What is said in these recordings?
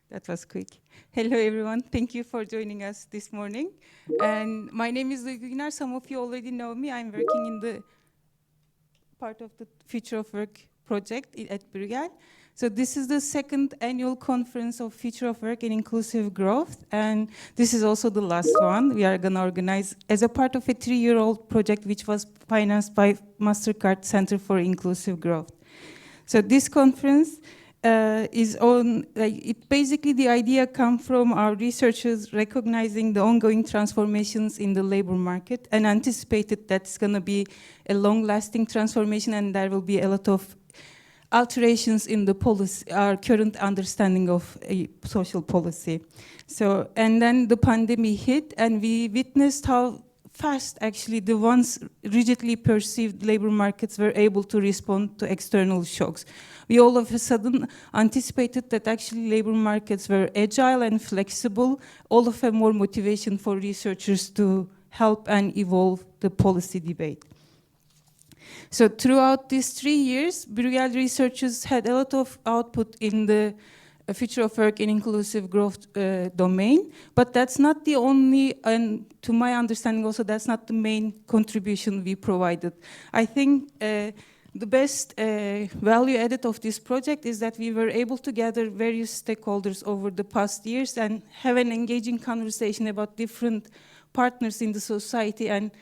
That was quick. Hello, everyone. Thank you for joining us this morning. And my name is Duygu Güner. Some of you already know me. I'm working in the part of the Future of Work project at Bruegel. So this is the second annual conference of Future of Work and Inclusive Growth. And this is also the last one we are going to organize as a part of a 3-year-old project which was financed by MasterCard Center for Inclusive Growth. So this conference is on, it basically the idea come from our researchers recognizing the ongoing transformations in the labor market and anticipated that's going to be a long-lasting transformation and there will be a lot of alterations in the policy, our current understanding of social policy. So, and then the pandemic hit and we witnessed how fast actually the once rigidly perceived labor markets were able to respond to external shocks. We all of a sudden anticipated that actually labor markets were agile and flexible, all of a more motivation for researchers to help and evolve the policy debate. So throughout these 3 years, Bruegel researchers had a lot of output in the Future of Work and Inclusive Growth domain, but that's not the only, and to my understanding also, that's not the main contribution we provided. I think the best value added of this project is that we were able to gather various stakeholders over the past years and have an engaging conversation about different partners in the society and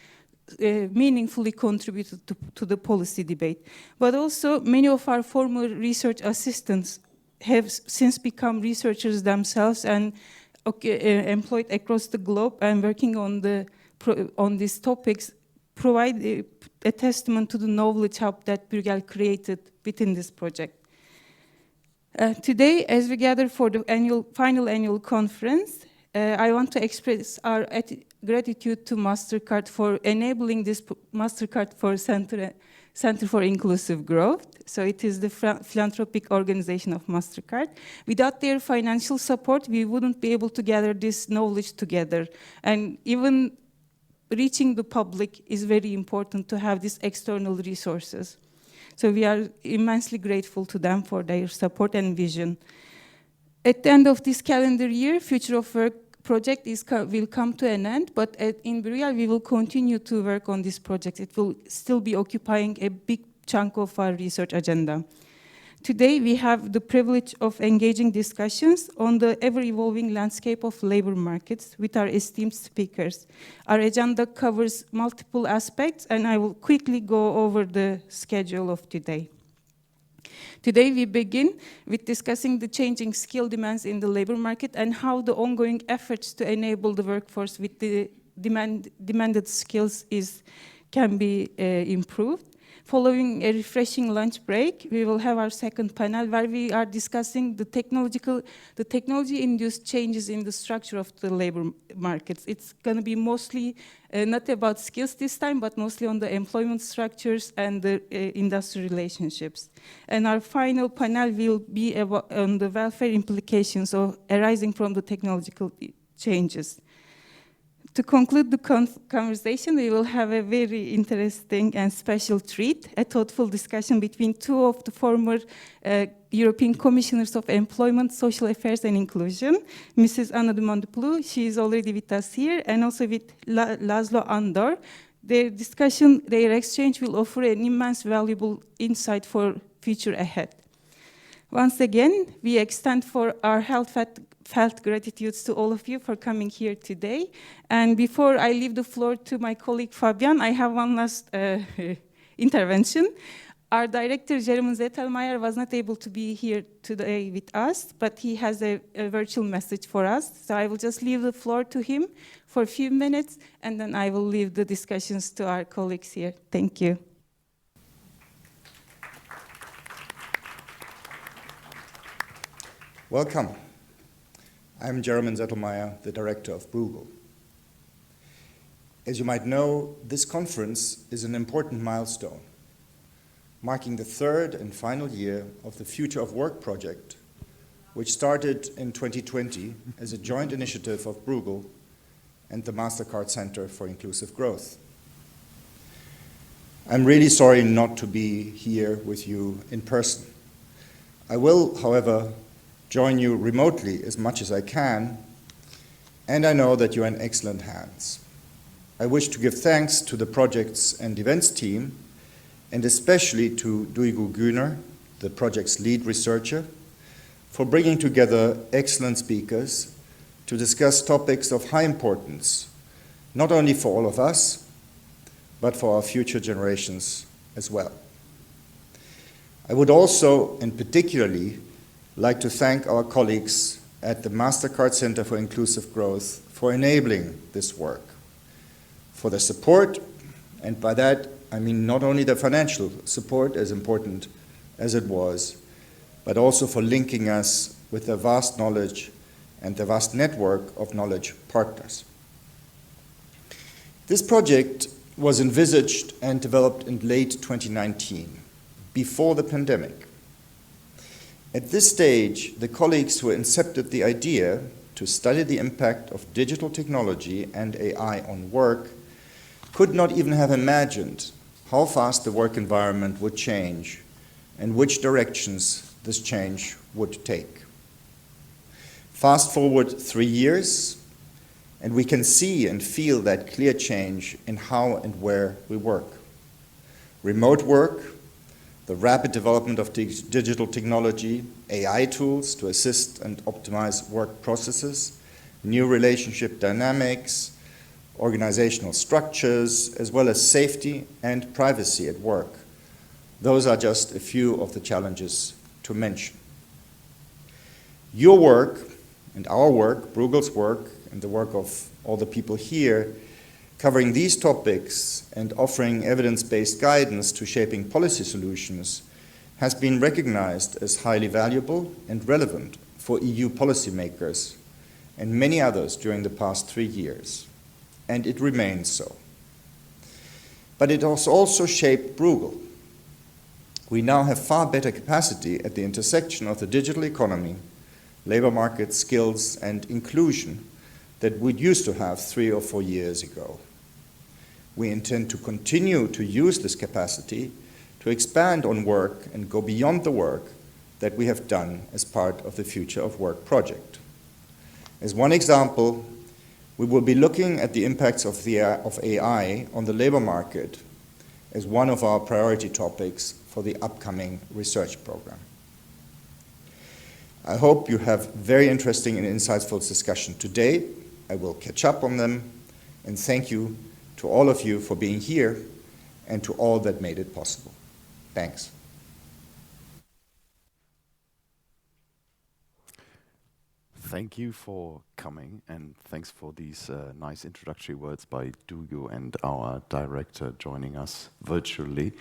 meaningfully contributed to the policy debate. But also many of our former research assistants have since become researchers themselves and employed across the globe and working on these topics provide a testament to the knowledge hub that Bruegel created within this project. Today, as we gather for the final annual conference, I want to express our gratitude to MasterCard for enabling this MasterCard for Center for Inclusive Growth. So it is the philanthropic organization of MasterCard. Without their financial support, we wouldn't be able to gather this knowledge together. And even reaching the public is very important to have these external resources. So we are immensely grateful to them for their support and vision. At the end of this calendar year, Future of Work project will come to an end, but in Bruegel we will continue to work on this project. It will still be occupying a big chunk of our research agenda. Today we have the privilege of engaging discussions on the ever-evolving landscape of labor markets with our esteemed speakers. Our agenda covers multiple aspects and I will quickly go over the schedule of today. Today we begin with discussing the changing skill demands in the labor market and how the ongoing efforts to enable the workforce with the demanded skills can be improved. Following a refreshing lunch break, we will have our second panel where we are discussing the technology-induced changes in the structure of the labor markets. It's going to be mostly not about skills this time, but mostly on the employment structures and the industry relationships. And our final panel will be on the welfare implications arising from the technological changes. To conclude the conversation, we will have a very interesting and special treat, a thoughtful discussion between two of the former European Commissioners of Employment, Social Affairs and Inclusion, Mrs. Anna Dumandopoulou, she is already with us here, and also with Laszlo Andor. Their exchange will offer an immense valuable insight for future ahead. Once again, we extend for our felt gratitudes to all of you for coming here today. And before I leave the floor to my colleague Fabian, I have one last intervention. Our director, Jeremy Zettelmeier, was not able to be here today with us, but he has a virtual message for us. So I will just leave the floor to him for a few minutes, and then I will leave the discussions to our colleagues here. Thank you. Welcome. I'm Jeremy Zettelmeier, the director of Bruegel. As you might know, this conference is an important milestone, marking the third and final year of the Future of Work project, which started in 2020 as a joint initiative of Bruegel and the MasterCard Center for Inclusive Growth. I'm really sorry not to be here with you in person. I will, however, join you remotely as much as I can, and I know that you're in excellent hands. I wish to give thanks to the projects and events team, and especially to Duygu Güner, the project's lead researcher, for bringing together excellent speakers to discuss topics of high importance, not only for all of us, but for our future generations as well. I would also, and particularly, like to thank our colleagues at the Mastercard Center for Inclusive Growth for enabling this work, for their support, and by that I mean not only the financial support, as important as it was, but also for linking us with their vast knowledge and the vast network of knowledge partners. This project was envisaged and developed in late 2019, before the pandemic. At this stage, the colleagues who incepted the idea to study the impact of digital technology and AI on work could not even have imagined how fast the work environment would change and which directions this change would take. Fast forward 3 years, and we can see and feel that clear change in how and where we work. Remote work, the rapid development of digital technology, AI tools to assist and optimize work processes, new relationship dynamics, organizational structures, as well as safety and privacy at work. Those are just a few of the challenges to mention. Your work and our work, Bruegel's work, and the work of all the people here, covering these topics and offering evidence-based guidance to shaping policy solutions has been recognized as highly valuable and relevant for EU policymakers and many others during the past 3 years, and it remains so. But it has also shaped Bruegel. We now have far better capacity at the intersection of the digital economy, labor market, skills, and inclusion that we used to have 3 or 4 years ago. We intend to continue to use this capacity to expand on work and go beyond the work that we have done as part of the Future of Work project. As one example, we will be looking at the impacts of AI on the labor market as one of our priority topics for the upcoming research program. I hope you have very interesting and insightful discussion today. I will catch up on them, and thank you to all of you for being here and to all that made it possible. Thanks. Thank you for coming, and thanks for these nice introductory words by Duygu and our director joining us virtually.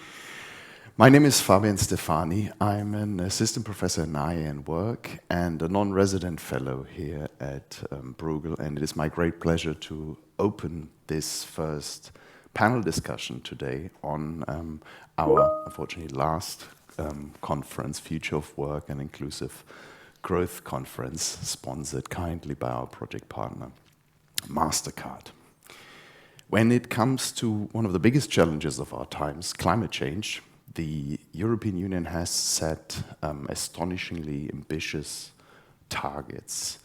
My name is Fabian Stefani. I'm an assistant professor in IA and Work and a non-resident fellow here at Bruegel, and it is my great pleasure to open this first panel discussion today on our, unfortunately, last conference, Future of Work and Inclusive Growth Conference, sponsored kindly by our project partner, Mastercard. When it comes to one of the biggest challenges of our times, climate change, the European Union has set astonishingly ambitious targets.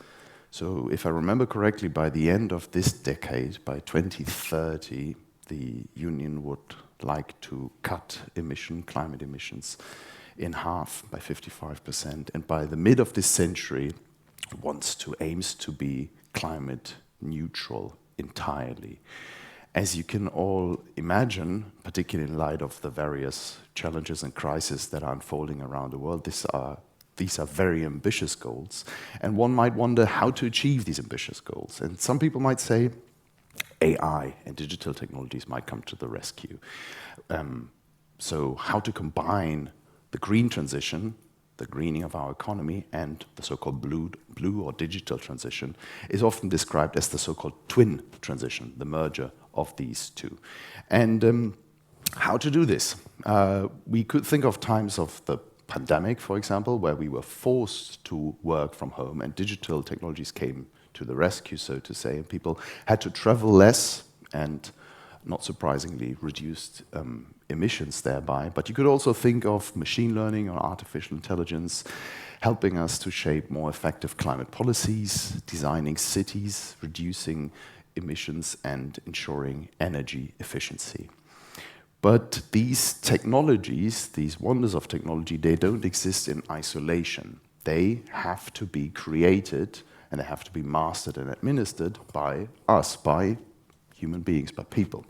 So if I remember correctly, by the end of this decade, by 2030, the Union would like to cut climate emissions in half by 55%, and by the mid of this century aims to be climate neutral entirely. As you can all imagine, particularly in light of the various challenges and crises that are unfolding around the world, these are very ambitious goals, and one might wonder how to achieve these ambitious goals. And some people might say AI and digital technologies might come to the rescue. So how to combine the green transition, the greening of our economy, and the so-called blue or digital transition is often described as the so-called twin transition, the merger of these two. And how to do this? We could think of times of the pandemic, for example, where we were forced to work from home and digital technologies came to the rescue, so to say, and people had to travel less and not surprisingly, reduced emissions thereby. But you could also think of machine learning or artificial intelligence helping us to shape more effective climate policies, designing cities, reducing emissions, and ensuring energy efficiency. But these technologies, these wonders of technology, they don't exist in isolation. They have to be created and they have to be mastered and administered by us, by human beings, by people.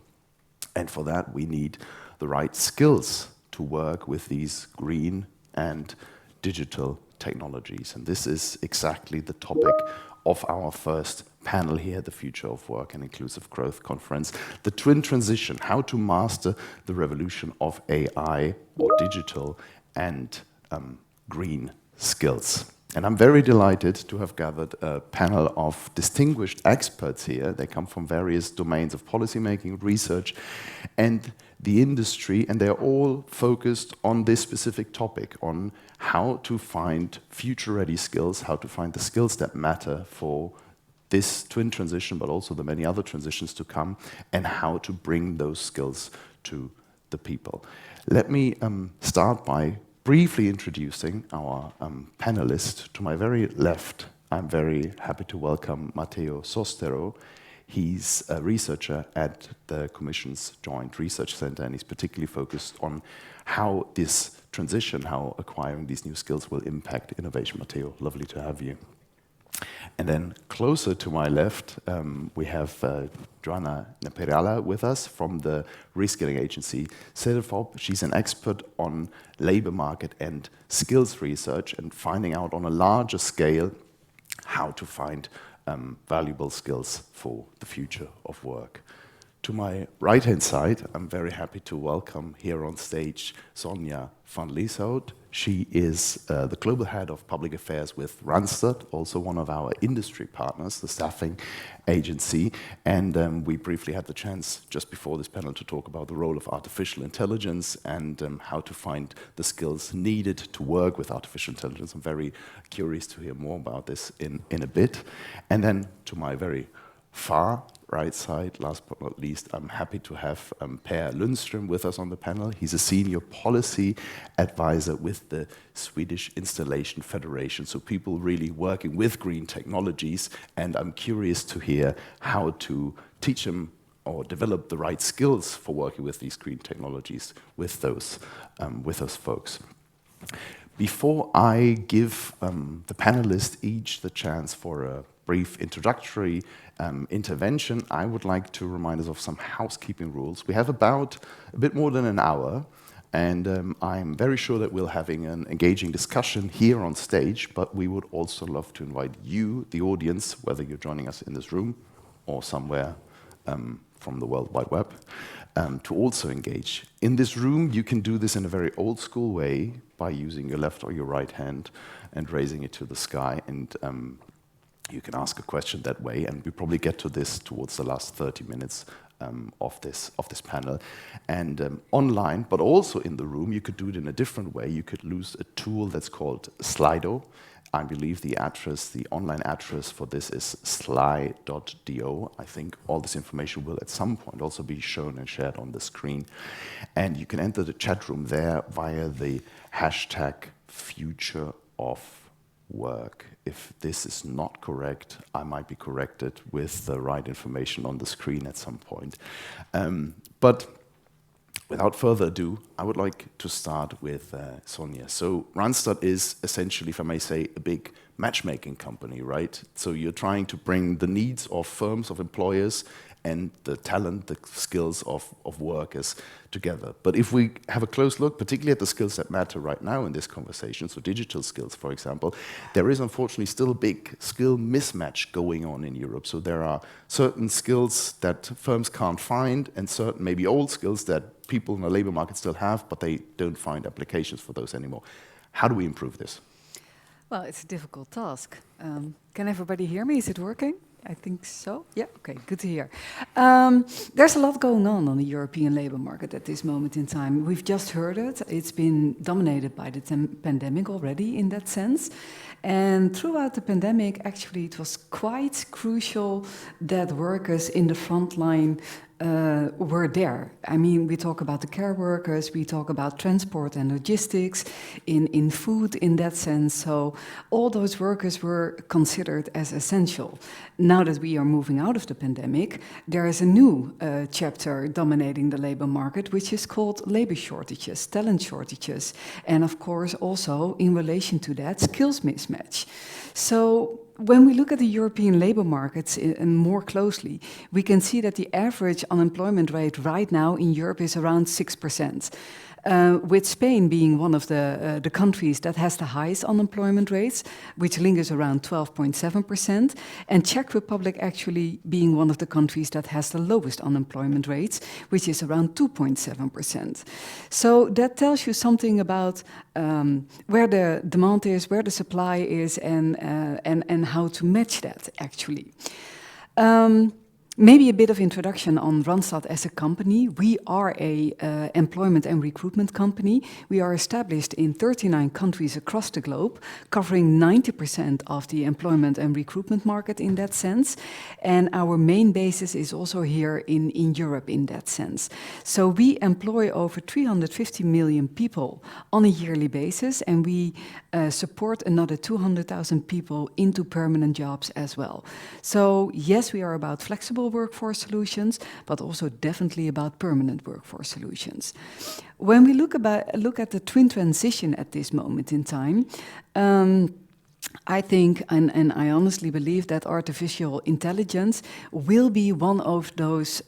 And for that, we need the right skills to work with these green and digital technologies. And this is exactly the topic of our first panel here at the Future of Work and Inclusive Growth Conference, the twin transition, how to master the revolution of AI or digital and green skills. And I'm very delighted to have gathered a panel of distinguished experts here. They come from various domains of policymaking, research, and the industry, and they're all focused on this specific topic, on how to find future-ready skills, how to find the skills that matter for this twin transition, but also the many other transitions to come, and how to bring those skills to the people. Let me start by briefly introducing our panelist. To my very left, I'm very happy to welcome Matteo Sostero. He's a researcher at the Commission's Joint Research Center, and he's particularly focused on how this transition, how acquiring these new skills will impact innovation. Matteo, lovely to have you. And then closer to my left, we have Joanna Neperala with us from the reskilling agency Cedefop. She's an expert on labor market and skills research and finding out on a larger scale how to find valuable skills for the future of work. To my right-hand side, I'm very happy to welcome here on stage Sonja van Lieshout. She is the Global Head of Public Affairs with Randstad, also one of our industry partners, the staffing agency. And we briefly had the chance just before this panel to talk about the role of artificial intelligence and how to find the skills needed to work with artificial intelligence. I'm very curious to hear more about this in a bit. And then to my very far right side, last but not least, I'm happy to have Per Lundström with us on the panel. He's a senior policy advisor with the Swedish Installation Federation, so people really working with green technologies, and I'm curious to hear how to teach them or develop the right skills for working with these green technologies with those folks. Before I give the panelists each the chance for a brief introductory intervention, I would like to remind us of some housekeeping rules. We have about a bit more than an hour, and I'm very sure that we'll having an engaging discussion here on stage, but we would also love to invite you, the audience, whether you're joining us in this room or somewhere from the World Wide Web, to also engage. In this room, you can do this in a very old school way by using your left or your right hand and raising it to the sky, and you can ask a question that way, and we probably get to this towards the last 30 minutes of this panel. And online, but also in the room, you could do it in a different way. You could use a tool that's called Slido. I believe the online address for this is sly.do. I think all this information will at some point also be shown and shared on the screen. And you can enter the chat room there via the hashtag Future of Work. If this is not correct, I might be corrected with the right information on the screen at some point. But without further ado, I would like to start with Sonja. So Randstad is essentially, if I may say, a big matchmaking company, right? So you're trying to bring the needs of firms, of employers, and the talent, the skills of workers together. But if we have a close look, particularly at the skills that matter right now in this conversation, so digital skills, for example, there is unfortunately still a big skill mismatch going on in Europe. So there are certain skills that firms can't find and certain maybe old skills that people in the labor market still have, but they don't find applications for those anymore. How do we improve this? Well, it's a difficult task. Can everybody hear me? Is it working? I think so. Yeah, okay, good to hear. There's a lot going on the European labor market at this moment in time. We've just heard it. It's been dominated by the pandemic already in that sense. And throughout the pandemic, actually, it was quite crucial that workers in the front line were there. I mean, we talk about the care workers, we talk about transport and logistics, in food in that sense. So all those workers were considered as essential. Now that we are moving out of the pandemic, there is a new chapter dominating the labor market, which is called labor shortages, talent shortages, and of course also in relation to that, skills mismatch. So when we look at the European labor markets more closely, we can see that the average unemployment rate right now in Europe is around 6%. With Spain being one of the countries that has the highest unemployment rates, which lingers around 12.7%, and Czech Republic actually being one of the countries that has the lowest unemployment rates, which is around 2.7%. So that tells you something about where the demand is, where the supply is, and how to match that, actually. Maybe a bit of introduction on Randstad as a company. We are a employment and recruitment company. We are established in 39 countries across the globe, covering 90% of the employment and recruitment market in that sense. And our main basis is also here in Europe in that sense. So we employ over 350 million people on a yearly basis, and we support another 200,000 people into permanent jobs as well. So yes, we are about flexible workforce solutions, but also definitely about permanent workforce solutions. When we look at the twin transition at this moment in time, I think, and I honestly believe that artificial intelligence will be one of those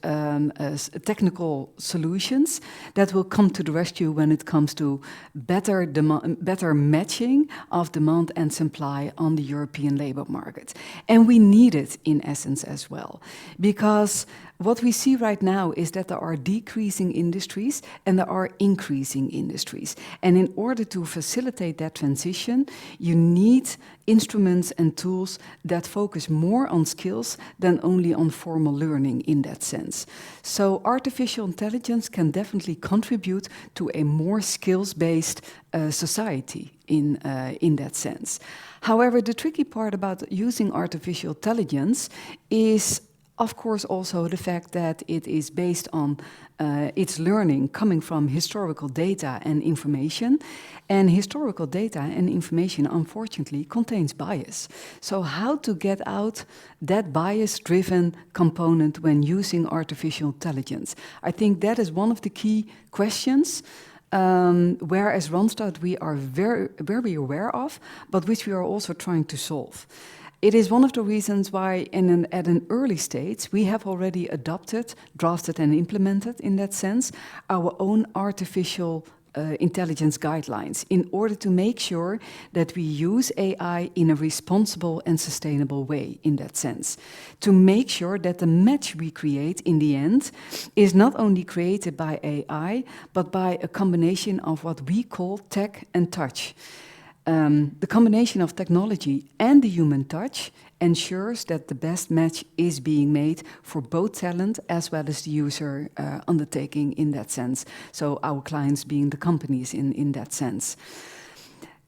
technical solutions that will come to the rescue when it comes to better matching of demand and supply on the European labor market. And we need it in essence as well, because what we see right now is that there are decreasing industries and there are increasing industries. And in order to facilitate that transition, you need instruments and tools that focus more on skills than only on formal learning in that sense. So artificial intelligence can definitely contribute to a more skills-based society in that sense. However, the tricky part about using artificial intelligence is, of course, also the fact that it is based on its learning coming from historical data and information. And historical data and information, unfortunately, contains bias. So how to get out that bias-driven component when using artificial intelligence? I think that is one of the key questions, whereas Randstad we are very aware of, but which we are also trying to solve. It is one of the reasons why at an early stage we have already adopted, drafted and implemented in that sense our own artificial intelligence guidelines in order to make sure that we use AI in a responsible and sustainable way in that sense. To make sure that the match we create in the end is not only created by AI, but by a combination of what we call tech and touch. The combination of technology and the human touch ensures that the best match is being made for both talent as well as the user undertaking in that sense. So our clients being the companies in that sense.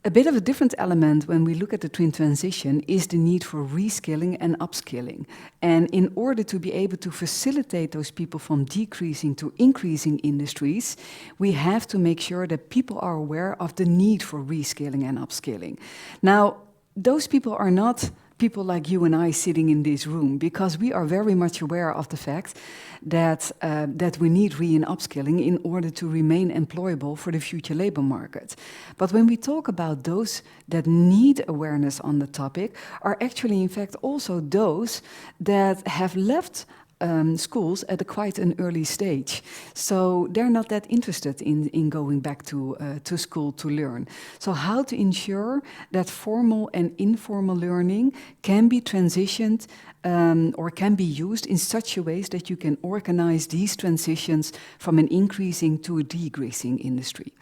A bit of a different element when we look at the twin transition is the need for reskilling and upskilling. And in order to be able to facilitate those people from decreasing to increasing industries, we have to make sure that people are aware of the need for reskilling and upskilling. Now, those people are not people like you and I sitting in this room, because we are very much aware of the fact that we need re- and upskilling in order to remain employable for the future labor market. But when we talk about those that need awareness on the topic, are actually in fact also those that have left schools at quite an early stage. So they're not that interested in going back to school to learn. So how to ensure that formal and informal learning can be transitioned or can be used in such a way that you can organize these transitions from an increasing to a decreasing industry.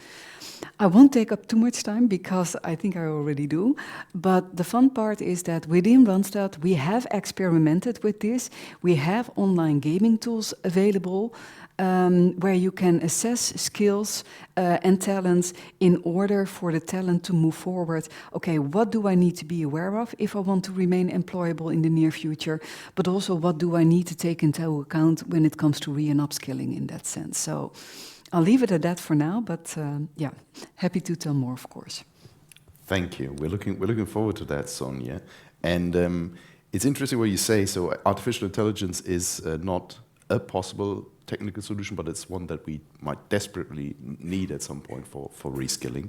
I won't take up too much time because I think I already do, but the fun part is that within Randstad we have experimented with this. We have online gaming tools available where you can assess skills and talents in order for the talent to move forward. Okay, what do I need to be aware of if I want to remain employable in the near future? But also, what do I need to take into account when it comes to re- and upskilling in that sense? So I'll leave it at that for now, but yeah, happy to tell more, of course. Thank you. We're looking forward to that, Sonia. And it's interesting what you say. So artificial intelligence is not a possible technical solution, but it's one that we might desperately need at some point for reskilling.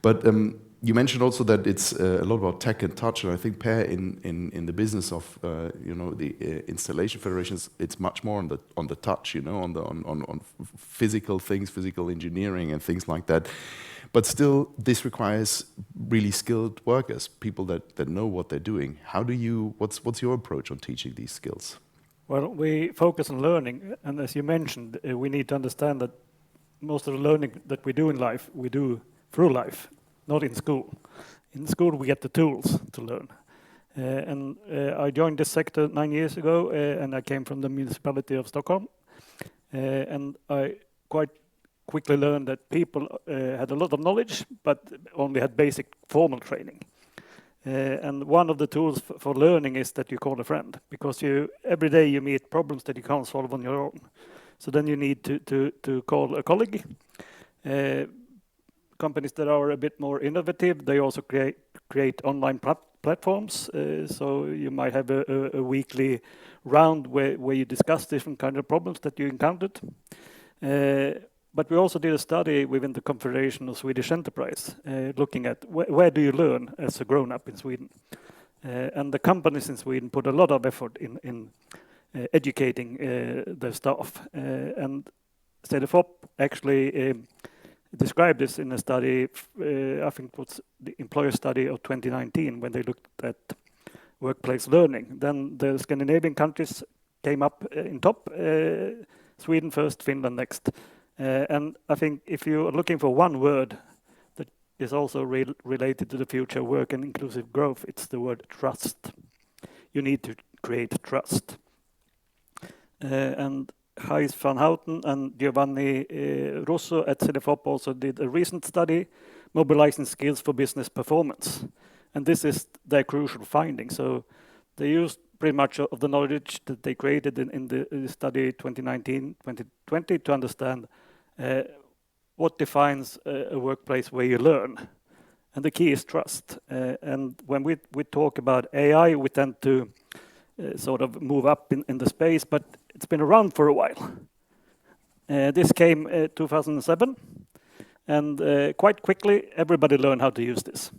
But you mentioned also that it's a lot about tech and touch, and I think Per, in the business of the installation federations, it's much more on the touch, on physical things, physical engineering, and things like that. But still, this requires really skilled workers, people that know what they're doing. What's your approach on teaching these skills? Well, we focus on learning, and as you mentioned, we need to understand that most of the learning that we do in life, we do through life, not in school. In school, we get the tools to learn. I joined this sector 9 years ago, and I came from the municipality of Stockholm. And I quite quickly learned that people had a lot of knowledge, but only had basic formal training. And one of the tools for learning is that you call a friend, because every day you meet problems that you can't solve on your own. So then you need to call a colleague. Companies that are a bit more innovative, they also create online platforms. So you might have a weekly round where you discuss different kind of problems that you encountered. But we also did a study within the Confederation of Swedish Enterprise, looking at where do you learn as a grown-up in Sweden. And the companies in Sweden put a lot of effort in educating their staff. And Cedefop actually described this in a study, I think it was the employer study of 2019, when they looked at workplace learning. Then the Scandinavian countries came up in top, Sweden first, Finland next. And I think if you're looking for one word that is also related to the future work and inclusive growth, it's the word trust. You need to create trust. And Gijs van Houten and Giovanni Russo at Cedefop also did a recent study, mobilizing skills for business performance. And this is their crucial finding. So they used pretty much of the knowledge that they created in the study 2019-2020 to understand what defines a workplace where you learn. And the key is trust. And when we talk about AI, we tend to sort of move up in the space, but it's been around for a while. This came 2007, and quite quickly everybody learned how to use this.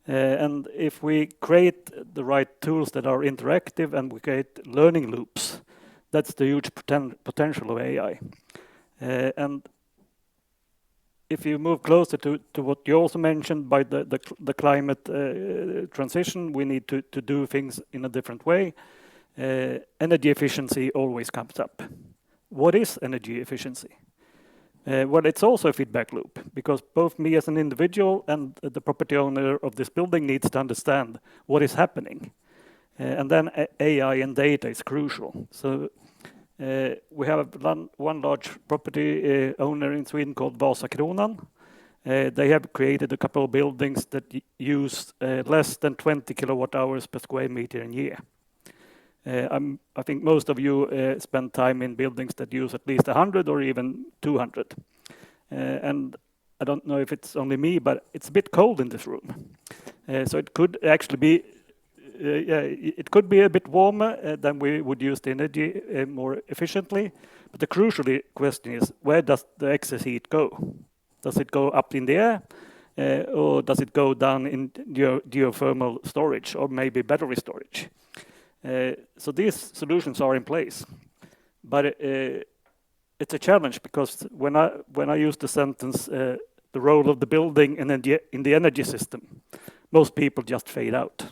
And if we create the right tools that are interactive and we create learning loops, that's the huge potential of AI. And if you move closer to what you also mentioned by the climate transition, we need to do things in a different way. Energy efficiency always comes up. What is energy efficiency? Well, it's also a feedback loop, because both me as an individual and the property owner of this building needs to understand what is happening. And then AI and data is crucial. So we have one large property owner in Sweden called Vasakronan. They have created a couple of buildings that use less than 20 kilowatt hours per square meter in a year. I think most of you spend time in buildings that use at least 100 or even 200. And I don't know if it's only me, but it's a bit cold in this room. So it could actually be it could be a bit warmer than we would use the energy more efficiently. But the crucial question is, where does the excess heat go? Does it go up in the air, or does it go down in geothermal storage, or maybe battery storage? So these solutions are in place, but it's a challenge, because when I use the sentence, the role of the building in the energy system, most people just fade out.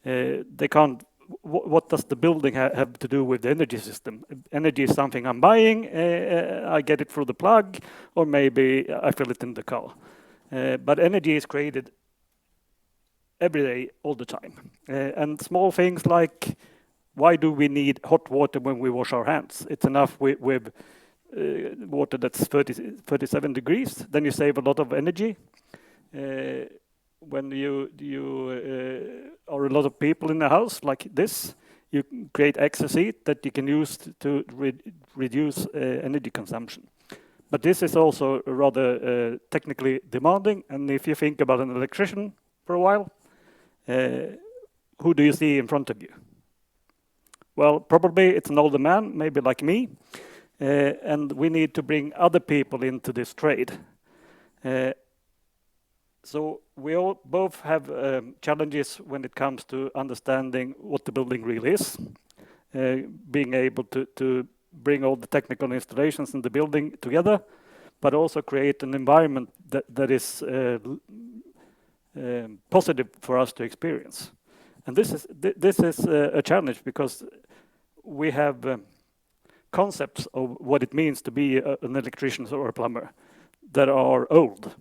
They can't. What does the building have to do with the energy system? Energy is something I'm buying. I get it through the plug, or maybe I fill it in the car. But energy is created every day, all the time. And small things like, why do we need hot water when we wash our hands? It's enough with water that's 37 degrees, then you save a lot of energy. When you are a lot of people in a house like this, you create excess heat that you can use to reduce energy consumption. But this is also rather technically demanding, and if you think about an electrician for a while, who do you see in front of you? Well, probably it's an older man, maybe like me, and we need to bring other people into this trade. So we all both have challenges when it comes to understanding what the building really is, being able to bring all the technical installations in the building together, but also create an environment that is positive for us to experience. And this is a challenge because we have concepts of what it means to be an electrician or a plumber that are old.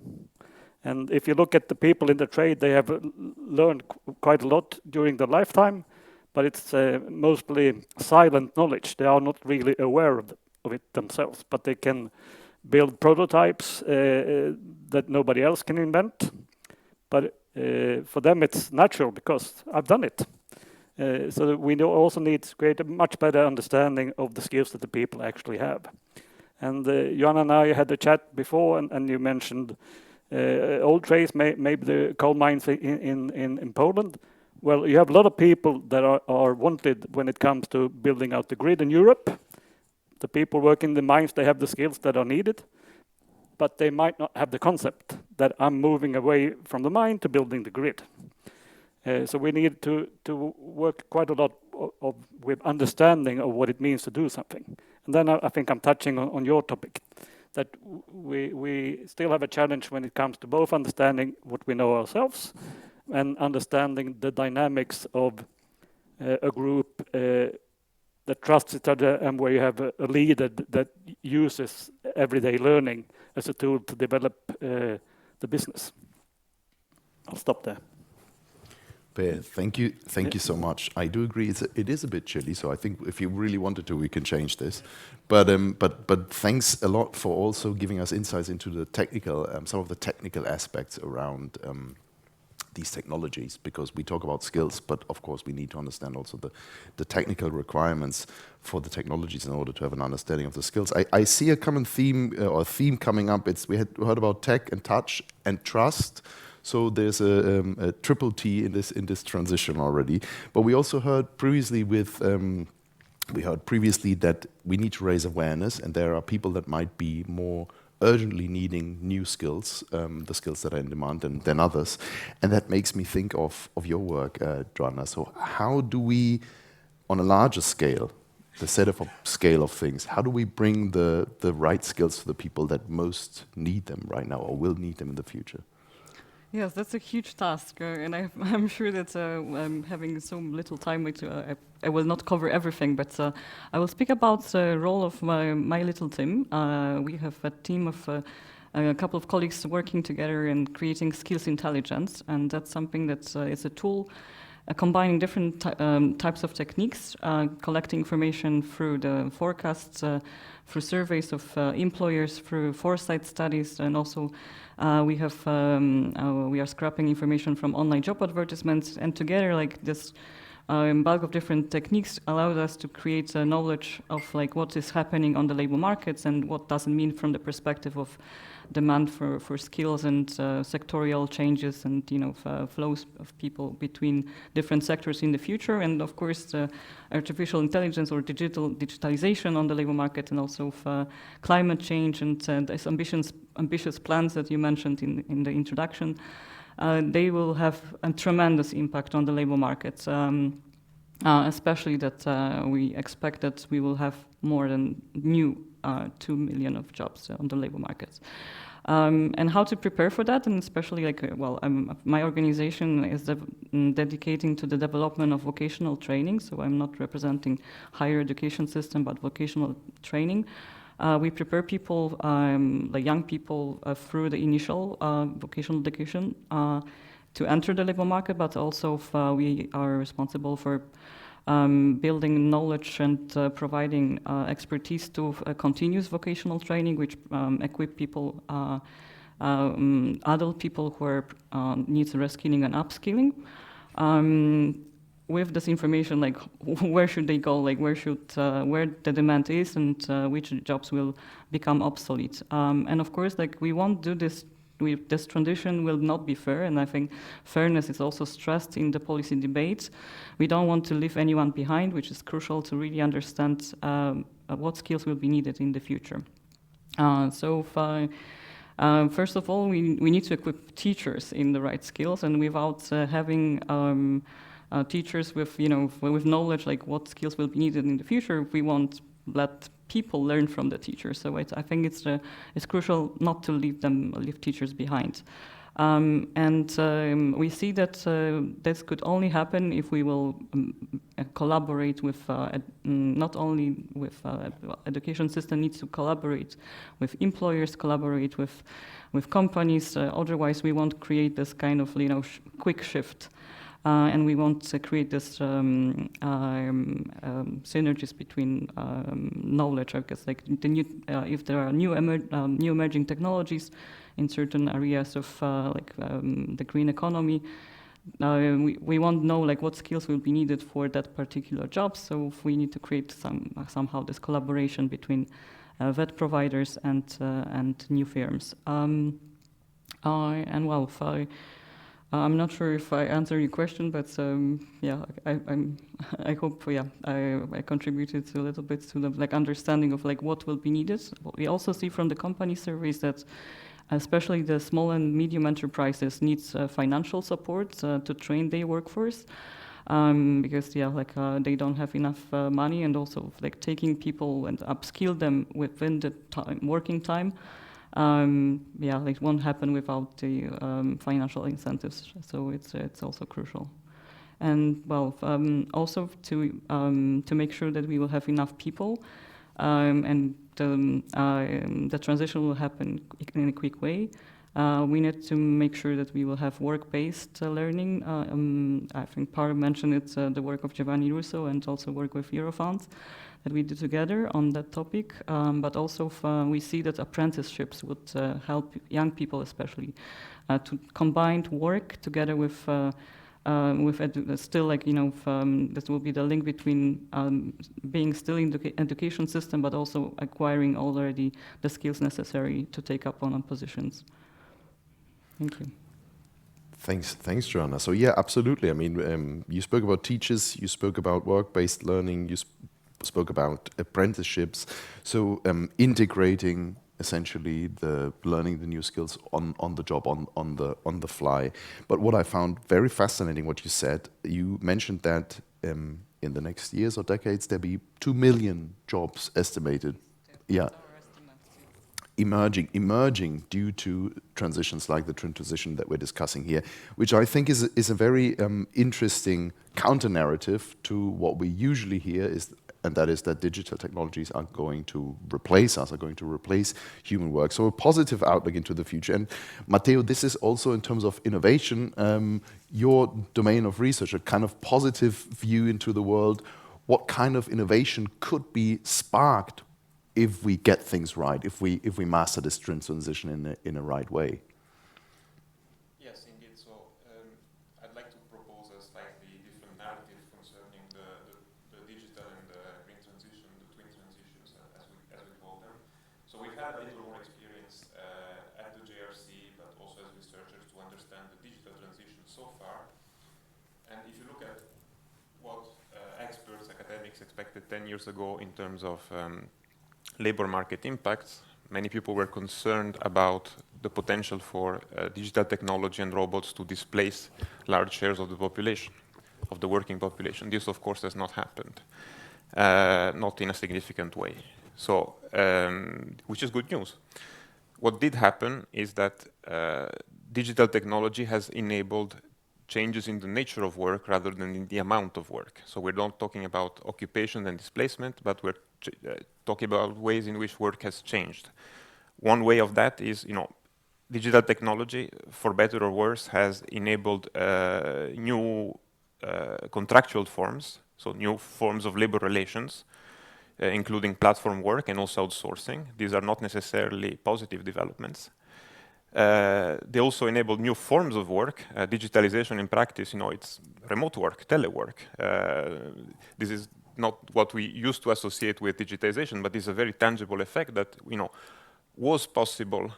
And if you look at the people in the trade, they have learned quite a lot during their lifetime, but it's mostly silent knowledge. They are not really aware of it themselves, but they can build prototypes that nobody else can invent. But for them, it's natural because I've done it. So we also need to create a much better understanding of the skills that the people actually have. And Joanna and I had a chat before, and you mentioned old trades, maybe the coal mines in Poland. Well, you have a lot of people that are wanted when it comes to building out the grid in Europe. The people working in the mines, they have the skills that are needed, but they might not have the concept that I'm moving away from the mine to building the grid. So we need to work quite a lot with understanding of what it means to do something. And then I think I'm touching on your topic, that we still have a challenge when it comes to both understanding what we know ourselves and understanding the dynamics of a group that trusts each other and where you have a leader that uses everyday learning as a tool to develop the business. I'll stop there. Per, thank you so much. I do agree. It is a bit chilly, so I think if you really wanted to, we can change this. But thanks a lot for also giving us insights into the technical, some of the technical aspects around these technologies, because we talk about skills, but of course we need to understand also the technical requirements for the technologies in order to have an understanding of the skills. I see a common theme or theme coming up. We heard about tech and touch and trust. So there's a triple T in this transition already. But we also heard previously that we need to raise awareness, and there are people that might be more urgently needing new skills, the skills that are in demand than others. And that makes me think of your work, Joanna. So how do we, on a larger scale, the scale of things, how do we bring the right skills to the people that most need them right now or will need them in the future? Yes, that's a huge task, and I'm sure that I'm having so little time. I will not cover everything, but I will speak about the role of my little team. We have a team of a couple of colleagues working together and creating skills intelligence, and that's something that is a tool combining different types of techniques, collecting information through the forecasts, through surveys of employers, through foresight studies, and also we are scrapping information from online job advertisements, and together, like this bulk of different techniques allowed us to create knowledge of like what is happening on the labor markets and what does it mean from the perspective of demand for skills and sectorial changes and flows of people between different sectors in the future, and of course artificial intelligence or digitalization on the labor market, and also climate change and these ambitious plans that you mentioned in the introduction. They will have a tremendous impact on the labor markets, especially that we expect that we will have more than new 2 million of jobs on the labor markets. And how to prepare for that, and especially my organization is dedicating to the development of vocational training, so I'm not representing higher education system, but vocational training. We prepare people, the young people, through the initial vocational education to enter the labor market, but also we are responsible for building knowledge and providing expertise to continuous vocational training, which equip people, adult people who are needs reskilling and upskilling. With this information, like where should they go, like where the demand is, and which jobs will become obsolete. And of course, like we won't do this. This transition will not be fair, and I think fairness is also stressed in the policy debate. We don't want to leave anyone behind, which is crucial to really understand what skills will be needed in the future. First of all, we need to equip teachers in the right skills, and without having teachers with with knowledge like what skills will be needed in the future, we won't let people learn from the teachers. So I think it's crucial not to leave teachers behind. We see that this could only happen if we will collaborate with not only with education system needs to collaborate with employers, collaborate with companies. Otherwise, we won't create this kind of quick shift. And we want to create this synergies between knowledge. I guess like if there are new emerging technologies in certain areas of the green economy, we won't know like what skills will be needed for that particular job. So we need to create somehow this collaboration between vet providers and new firms. I'm not sure if I answered your question, but I hope I contributed a little bit to the understanding of what will be needed. What we also see from the company surveys that especially the small and medium enterprises needs financial support to train their workforce. Because they don't have enough money, and also taking people and upskill them within the working time. It won't happen without the financial incentives. So it's also crucial. And also to make sure that we will have enough people, and the transition will happen in a quick way. We need to make sure that we will have work-based learning. I think Par mentioned it's the work of Giovanni Russo and also work with Eurofund that we do together on that topic. But also we see that apprenticeships would help young people especially to combine work together with still this will be the link between being still in the education system, but also acquiring already the skills necessary to take up on positions. Thank you. Thanks, Joanna. So yeah, absolutely. I mean, you spoke about teachers, you spoke about work-based learning, you spoke about apprenticeships. So integrating essentially the learning the new skills on the job, on the fly. But what I found very fascinating, what you said, you mentioned that in the next years or decades there'll be 2 million jobs estimated. Yeah. Emerging due to transitions like the transition that we're discussing here, which I think is a very interesting counter-narrative to what we usually hear, and that is that digital technologies are going to replace us, are going to replace human work. So a positive outlook into the future. And Matteo, this is also in terms of innovation, your domain of research, a kind of positive view into the world. What kind of innovation could be sparked if we get things right, if we master this transition in a right way? Yes, indeed. So I'd like to propose a slightly different narrative concerning the digital and the green transition, the twin transitions, as we call them. So we've had a little more experience at the JRC, but also as researchers, to understand the digital transition so far. And if you look at what experts, academics expected 10 years ago in terms of labor market impacts, many people were concerned about the potential for digital technology and robots to displace large shares of the population, of the working population. This, of course, has not happened, not in a significant way. So, which is good news. What did happen is that digital technology has enabled changes in the nature of work rather than in the amount of work. So we're not talking about occupation and displacement, but we're talking about ways in which work has changed. One way of that is, digital technology, for better or worse, has enabled new contractual forms. So new forms of labor relations, including platform work and also outsourcing. These are not necessarily positive developments. They also enable new forms of work. Digitalization in practice, it's remote work, telework. This is not what we used to associate with digitization, but it's a very tangible effect that was possible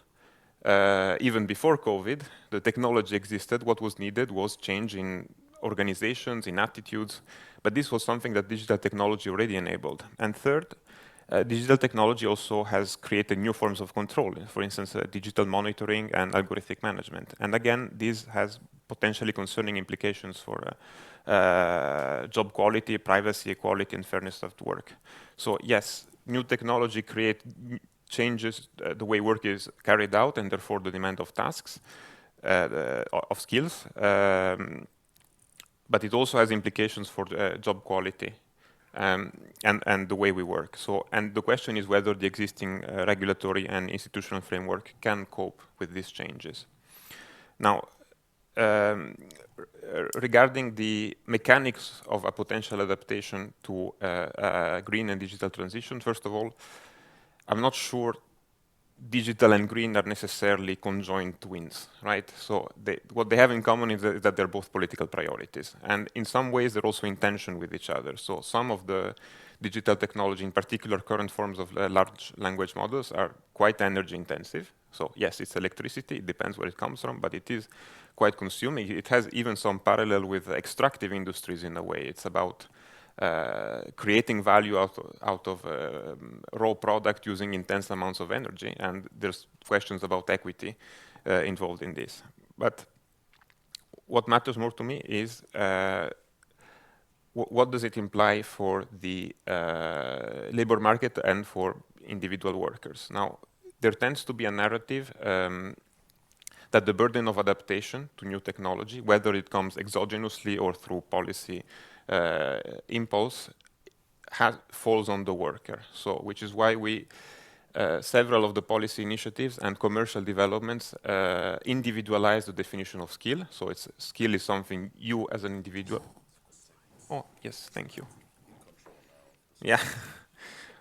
even before COVID. The technology existed. What was needed was change in organizations, in attitudes, but this was something that digital technology already enabled. And third, digital technology also has created new forms of control, for instance, digital monitoring and algorithmic management. And again, this has potentially concerning implications for job quality, privacy, equality, and fairness of work. So yes, new technology changes the way work is carried out and therefore the demand of tasks, of skills, but it also has implications for job quality and the way we work. So, and the question is whether the existing regulatory and institutional framework can cope with these changes. Now, regarding the mechanics of a potential adaptation to green and digital transition, first of all, I'm not sure digital and green are necessarily conjoined twins, right? So what they have in common is that they're both political priorities. And in some ways, they're also in tension with each other. So some of the digital technology, in particular current forms of large language models, are quite energy intensive. So yes, it's electricity, it depends where it comes from, but it is quite consuming. It has even some parallel with extractive industries in a way. It's about creating value out of raw product using intense amounts of energy, and there's questions about equity involved in this. But what matters more to me is what does it imply for the labor market and for individual workers? Now, there tends to be a narrative that the burden of adaptation to new technology, whether it comes exogenously or through policy impulse, falls on the worker. So, which is why we several of the policy initiatives and commercial developments individualize the definition of skill. So, skill is something you as an individual. Oh yes, thank you. Yeah,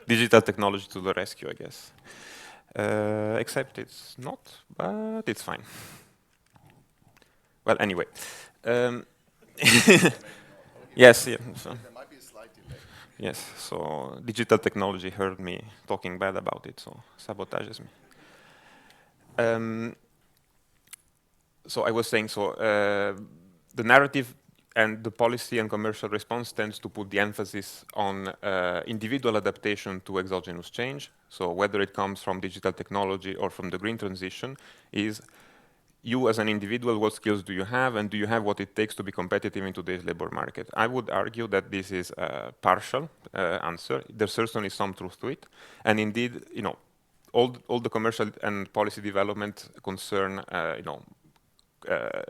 digital technology to the rescue, I guess. Except it's not, but it's fine. Well, anyway. Yes, yeah. So. There might be a slight delay. Yes, so digital technology heard me talking bad about it, so sabotages me. So I was saying, the narrative and the policy and commercial response tends to put the emphasis on individual adaptation to exogenous change. So whether it comes from digital technology or from the green transition, is you as an individual, what skills do you have, and do you have what it takes to be competitive in today's labor market? I would argue that this is a partial answer. There's certainly some truth to it. And indeed, all the commercial and policy development concern,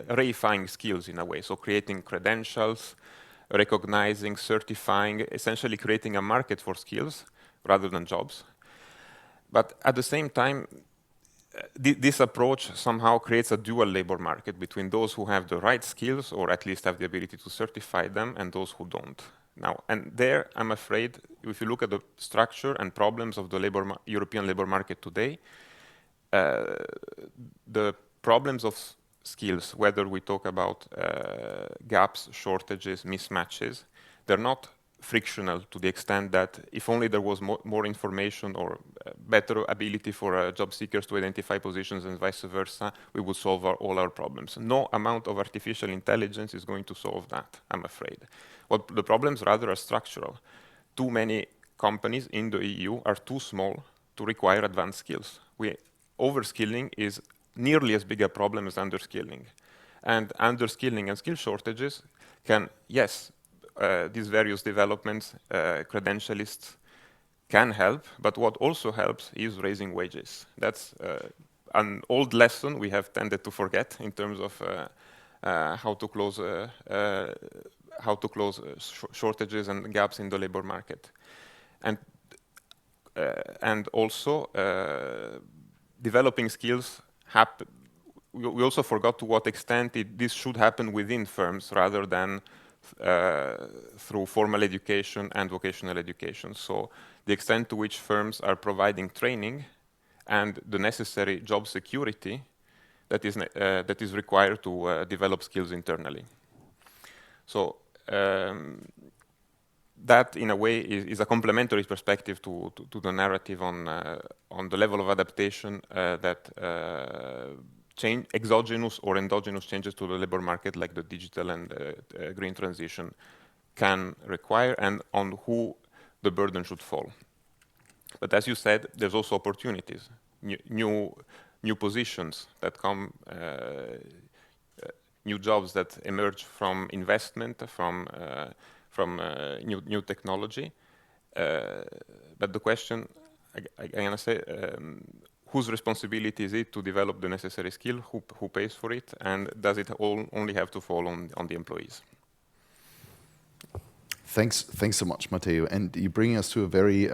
reifying skills in a way. So creating credentials, recognizing, certifying, essentially creating a market for skills rather than jobs. But at the same time, this approach somehow creates a dual labor market between those who have the right skills or at least have the ability to certify them and those who don't. Now, and there, I'm afraid, if you look at the structure and problems of the European labor market today, the problems of skills, whether we talk about gaps, shortages, mismatches, they're not frictional to the extent that if only there was more information or better ability for job seekers to identify positions and vice versa, we would solve all our problems. No amount of artificial intelligence is going to solve that, I'm afraid. What the problems rather are structural. Too many companies in the EU are too small to require advanced skills. Overskilling is nearly as big a problem as underskilling. And underskilling and skill shortages can, yes, these various developments, credentialists can help, but what also helps is raising wages. That's an old lesson we have tended to forget in terms of how to close shortages and gaps in the labor market. And also developing skills we also forgot to what extent this should happen within firms rather than through formal education and vocational education. So the extent to which firms are providing training and the necessary job security that is required to develop skills internally. So that, in a way, is a complementary perspective to the narrative on the level of adaptation that exogenous or endogenous changes to the labor market, like the digital and green transition, can require, and on who the burden should fall. But as you said, there's also opportunities, new positions that come, new jobs that emerge from investment, from new technology. But the question, I'm gonna say, whose responsibility is it to develop the necessary skill? Who pays for it? And does it only have to fall on the employees? Thanks so much, Matteo. And you bring us to a very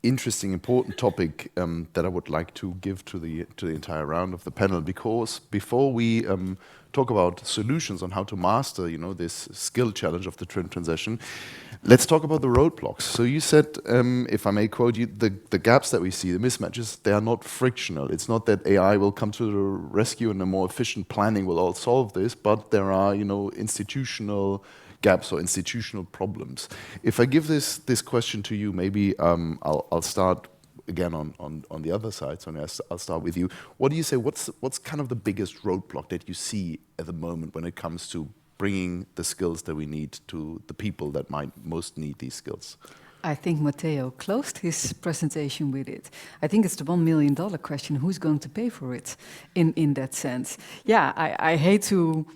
interesting, important topic that I would like to give to the entire round of the panel. Because before we talk about solutions on how to master, this skill challenge of the transition, let's talk about the roadblocks. So you said, if I may quote you, the gaps that we see, the mismatches, they are not frictional. It's not that AI will come to the rescue and a more efficient planning will all solve this, but there are, institutional gaps or institutional problems. If I give this question to you, maybe I'll start again on the other side. So I'll start with you. What do you say? What's kind of the biggest roadblock that you see at the moment when it comes to bringing the skills that we need to the people that might most need these skills? I think Matteo closed his presentation with it. I think it's the $1 million question: who's going to pay for it? In that sense, yeah. I hate to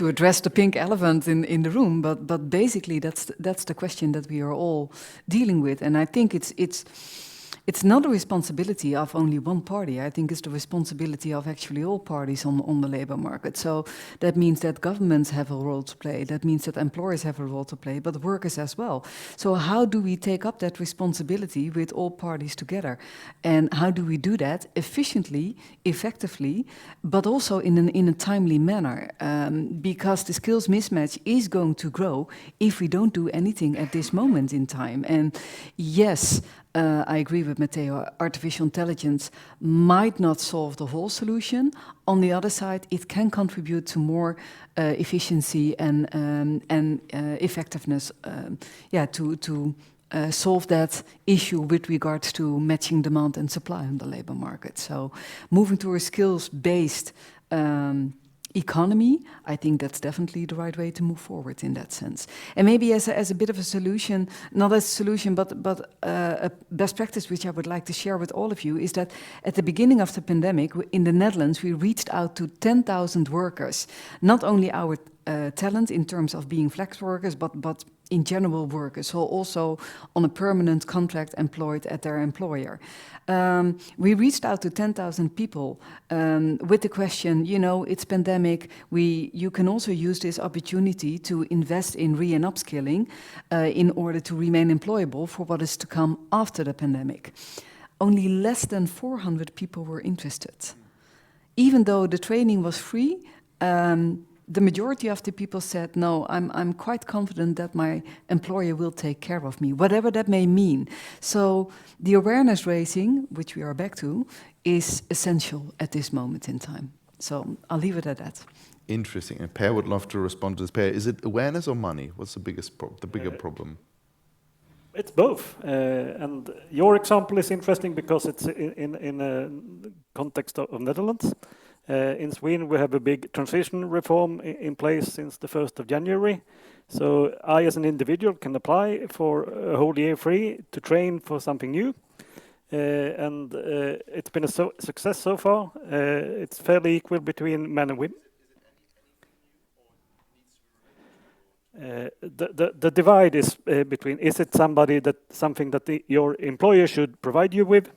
address the pink elephant in the room, but basically that's the question that we are all dealing with, and I think it's not a responsibility of only one party. I think it's the responsibility of actually all parties on the labor market. So that means that governments have a role to play. That means that employers have a role to play, but workers as well. So how do we take up that responsibility with all parties together? And how do we do that efficiently, effectively, but also in a timely manner? Because the skills mismatch is going to grow if we don't do anything at this moment in time. And yes, I agree with Matteo, artificial intelligence might not solve the whole solution. On the other side, it can contribute to more efficiency and effectiveness, to solve that issue with regards to matching demand and supply on the labor market. So moving to a skills-based economy, I think that's definitely the right way to move forward in that sense. And maybe as a bit of a solution, not as a solution, but a best practice which I would like to share with all of you is that at the beginning of the pandemic in the Netherlands, we reached out to 10,000 workers, not only our talent in terms of being flex workers, but in general workers, so also on a permanent contract employed at their employer. We reached out to 10,000 people with the question, it's pandemic, you can also use this opportunity to invest in re- and upskilling in order to remain employable for what is to come after the pandemic. Only less than 400 people were interested. Even though the training was free, the majority of the people said, no, I'm quite confident that my employer will take care of me, whatever that may mean. So the awareness raising, which we are back to, is essential at this moment in time. So I'll leave it at that. Interesting. And Per would love to respond to this. Per, is it awareness or money? What's the bigger problem? It's both. And your example is interesting because it's in a context of Netherlands. In Sweden, we have a big transition reform in place since the 1st of January. So I, as an individual, can apply for a whole year free to train for something new. And it's been a success so far. It's fairly equal between men and women. The divide is between, is it something that your employer should provide you with?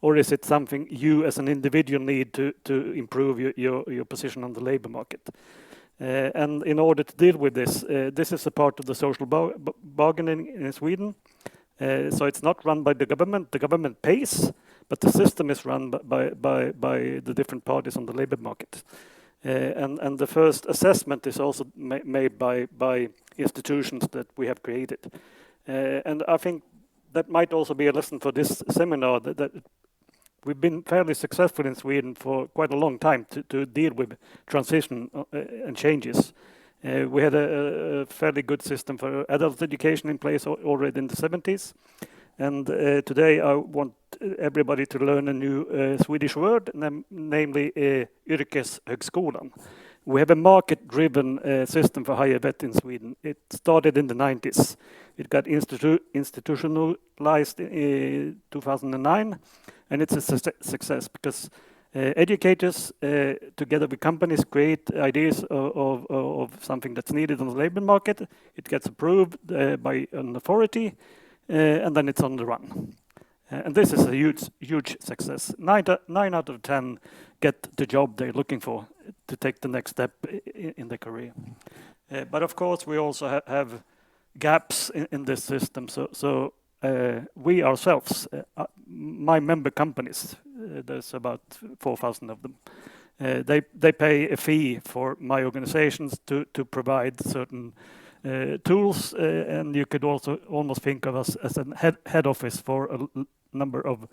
Or is it something you as an individual need to improve your position on the labor market? And in order to deal with this, this is a part of the social bargaining in Sweden. So it's not run by the government pays, but the system is run by the different parties on the labor market. And the first assessment is also made by institutions that we have created. And I think that might also be a lesson for this seminar, that we've been fairly successful in Sweden for quite a long time to deal with transition and changes. We had a fairly good system for adult education in place already in the 70s. And today I want everybody to learn a new Swedish word, namely yrkeshögskolan. We have a market-driven system for higher vet in Sweden. It started in the 90s. It got institutionalized in 2009, and it's a success because educators, together with companies, create ideas of something that's needed on the labor market. It gets approved by an authority, and then it's on the run. And this is a huge success. 9 out of 10 get the job they're looking for to take the next step in their career. But of course, we also have gaps in this system. So we ourselves, my member companies, there's about 4,000 of them. They pay a fee for my organizations to provide certain tools, and you could also almost think of us as a head office for a number of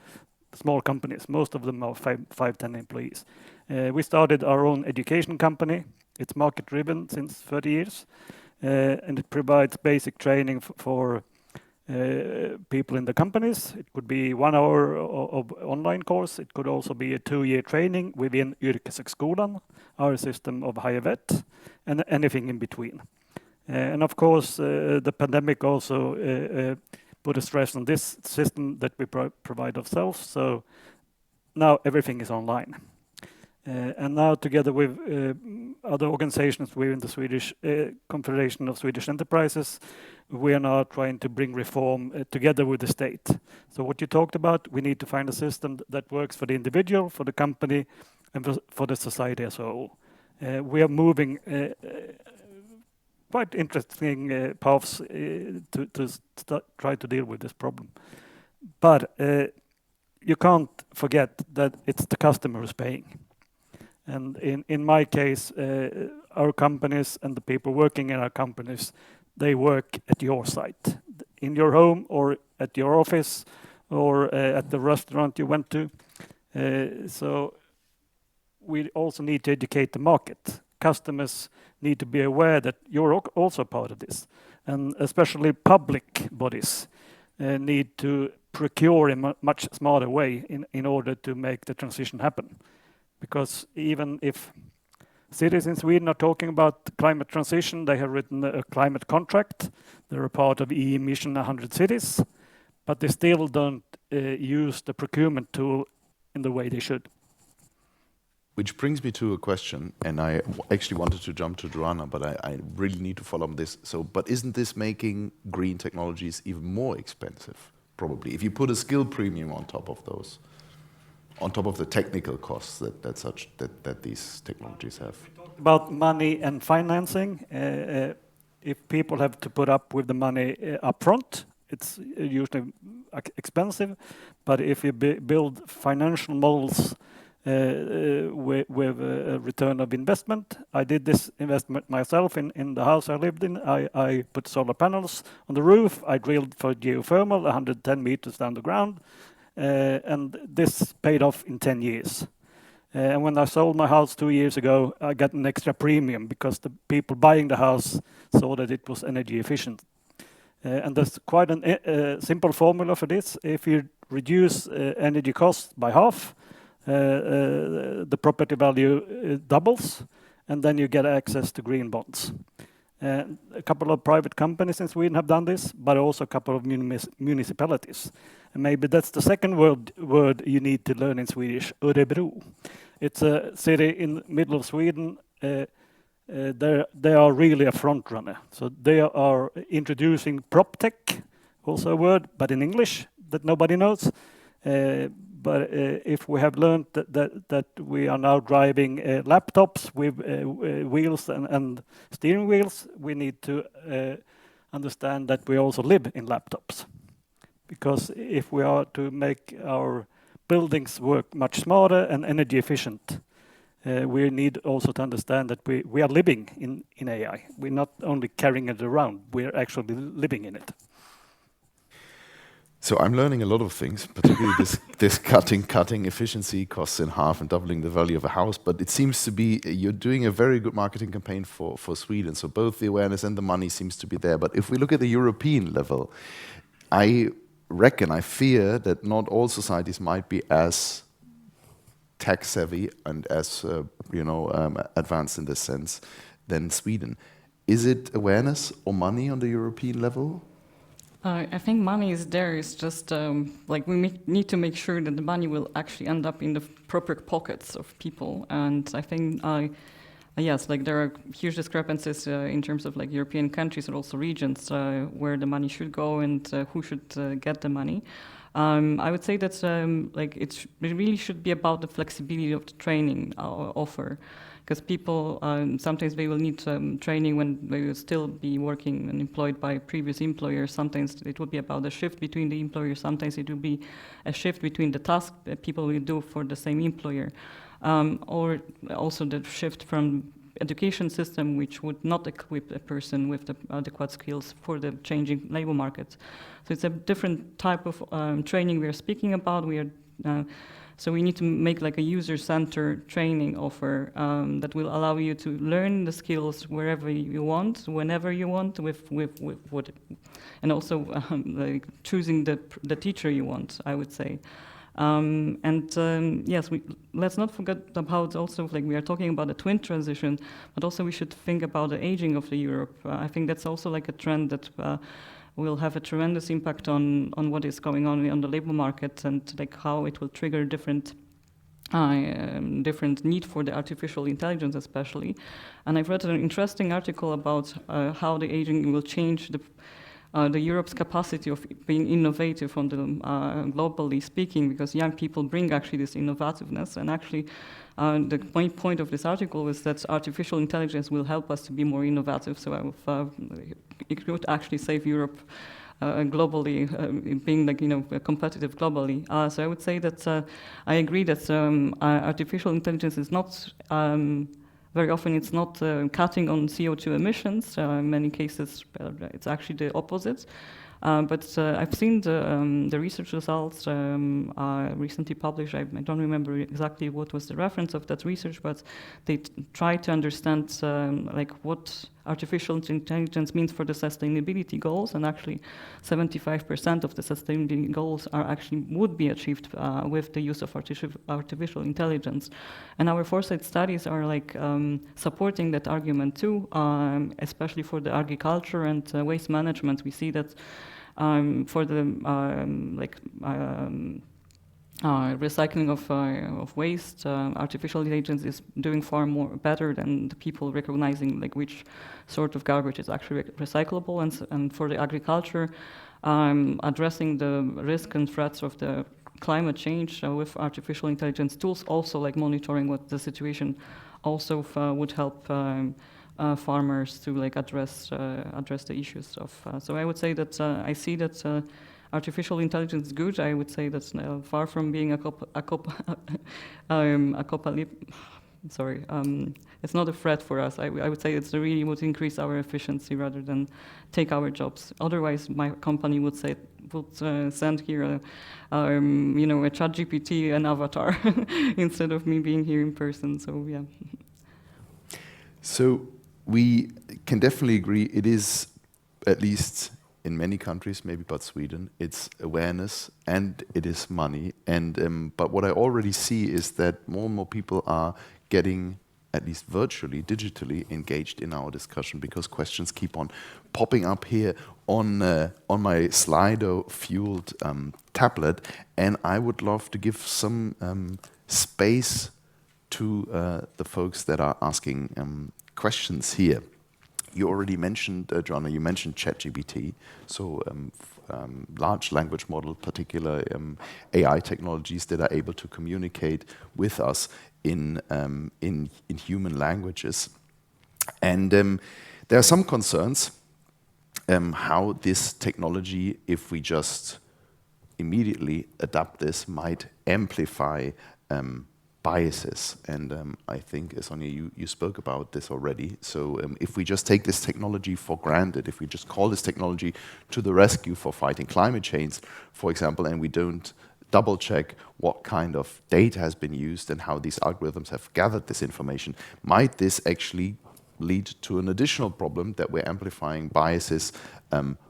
small companies. Most of them are 5-10 employees. We started our own education company. It's market-driven since 30 years, and it provides basic training for people in the companies. It could be 1 hour of online course. It could also be a 2-year training within Yrkeshögskolan, our system of higher vet, and anything in between. And of course, the pandemic also put a stress on this system that we provide ourselves. So now everything is online. And now together with other organizations within the Swedish Confederation of Swedish Enterprises, we are now trying to bring reform together with the state. So what you talked about, we need to find a system that works for the individual, for the company, and for the society as a whole. We are moving quite interesting paths to try to deal with this problem. But you can't forget that it's the customer who's paying. And in my case, our companies and the people working in our companies, they work at your site, in your home or at your office or at the restaurant you went to. So we also need to educate the market. Customers need to be aware that you're also part of this. And especially public bodies need to procure in a much smarter way in order to make the transition happen. Because even if cities in Sweden are talking about climate transition, they have written a climate contract. They're a part of EU Mission 100 Cities, but they still don't use the procurement tool in the way they should. Which brings me to a question, and I actually wanted to jump to Joanna, but I really need to follow up this. So, but isn't this making green technologies even more expensive? Probably, if you put a skill premium on top of those, on top of the technical costs that these technologies have. We talked about money and financing. If people have to put up with the money up front, it's usually expensive. But if you build financial models with a return of investment. I did this investment myself in the house I lived in. I put solar panels on the roof. I drilled for geothermal 110 meters down the ground. And this paid off in 10 years. And when I sold my house 2 years ago, I got an extra premium because the people buying the house saw that it was energy efficient. And there's quite a simple formula for this. If you reduce energy costs by half, the property value doubles, and then you get access to green bonds. A couple of private companies in Sweden have done this, but also a couple of municipalities. And maybe that's the second word you need to learn in Swedish, Örebro. It's a city in the middle of Sweden. They are really a front runner. So they are introducing PropTech, also a word, but in English that nobody knows. But if we have learned that we are now driving laptops with wheels and steering wheels, we need to understand that we also live in laptops. Because if we are to make our buildings work much smarter and energy efficient, we need also to understand that we are living in AI. We're not only carrying it around, we're actually living in it. So I'm learning a lot of things, particularly this cutting efficiency costs in half and doubling the value of a house. But it seems to be you're doing a very good marketing campaign for Sweden. So both the awareness and the money seems to be there. But if we look at the European level, I fear that not all societies might be as tech savvy and as advanced in this sense than Sweden. Is it awareness or money on the European level? I think money is there. It's just need to make sure that the money will actually end up in the proper pockets of people. And I think, yes, there are huge discrepancies in terms of European countries and also regions where the money should go and who should get the money. I would say that it really should be about the flexibility of the training offer. Because people, sometimes they will need training when they will still be working and employed by previous employers. Sometimes it will be about a shift between the employers. Sometimes it will be a shift between the tasks that people will do for the same employer. Or also the shift from education system which would not equip a person with the adequate skills for the changing labor market. So it's a different type of training we are speaking about. So we need to make a user-centered training offer that will allow you to learn the skills wherever you want, whenever you want, and also choosing the teacher you want, I would say. Yes, let's not forget about also we are talking about a twin transition, but also we should think about the aging of the Europe. I think that's also a trend that will have a tremendous impact on what is going on the labor market and how it will trigger different need for the artificial intelligence especially. And I've read an interesting article about how the aging will change the Europe's capacity of being innovative on the globally speaking, because young people bring actually this innovativeness. And actually, the main point of this article is that artificial intelligence will help us to be more innovative. So it could actually save Europe globally, being competitive globally. So I would say that I agree that artificial intelligence is not. Very often it's not cutting on CO2 emissions. In many cases, it's actually the opposite. But I've seen the research results recently published. I don't remember exactly what was the reference of that research, but they tried to understand what artificial intelligence means for the sustainability goals, and actually 75% of the sustainability goals would be achieved with the use of artificial intelligence. And our foresight studies are supporting that argument too, especially for the agriculture and waste management. We see that for the recycling of waste, artificial intelligence is doing far more better than the people recognizing which sort of garbage is actually recyclable. And for the agriculture, addressing the risk and threats of the climate change with artificial intelligence tools, also monitoring what the situation, also would help farmers to address the issues of. So I would say that I see that. Artificial intelligence is good. I would say that's far from being it's not a threat for us. I would say it's really would increase our efficiency rather than take our jobs. Otherwise, my company would send here a ChatGPT, an avatar, instead of me being here in person. So yeah. So we can definitely agree it is, at least in many countries, maybe but Sweden, it's awareness and it is money. And but what I already see is that more and more people are getting, at least virtually, digitally engaged in our discussion, because questions keep on popping up here on my Slido-fueled tablet. And I would love to give some space to the folks that are asking questions here. You already mentioned, Joanna, you mentioned ChatGPT, so large language model, particular AI technologies that are able to communicate with us in human languages. And there are some concerns how this technology, if we just immediately adapt this, might amplify biases. And I think, Sonia, you spoke about this already. So if we just take this technology for granted, if we just call this technology to the rescue for fighting climate change, for example, and we don't double check what kind of data has been used and how these algorithms have gathered this information, might this actually lead to an additional problem that we're amplifying biases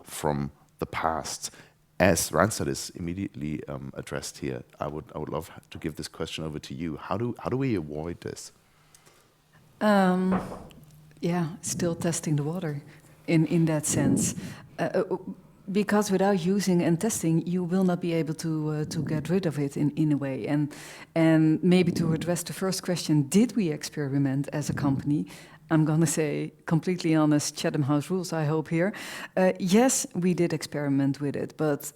from the past? As Randstad is immediately addressed here, I would love to give this question over to you. How do we avoid this? Yeah, still testing the water in that sense. Because without using and testing, you will not be able to get rid of it in a way. And maybe to address the first question, did we experiment as a company? I'm going to say, completely honest, Chatham House rules, I hope here. Yes, we did experiment with it, but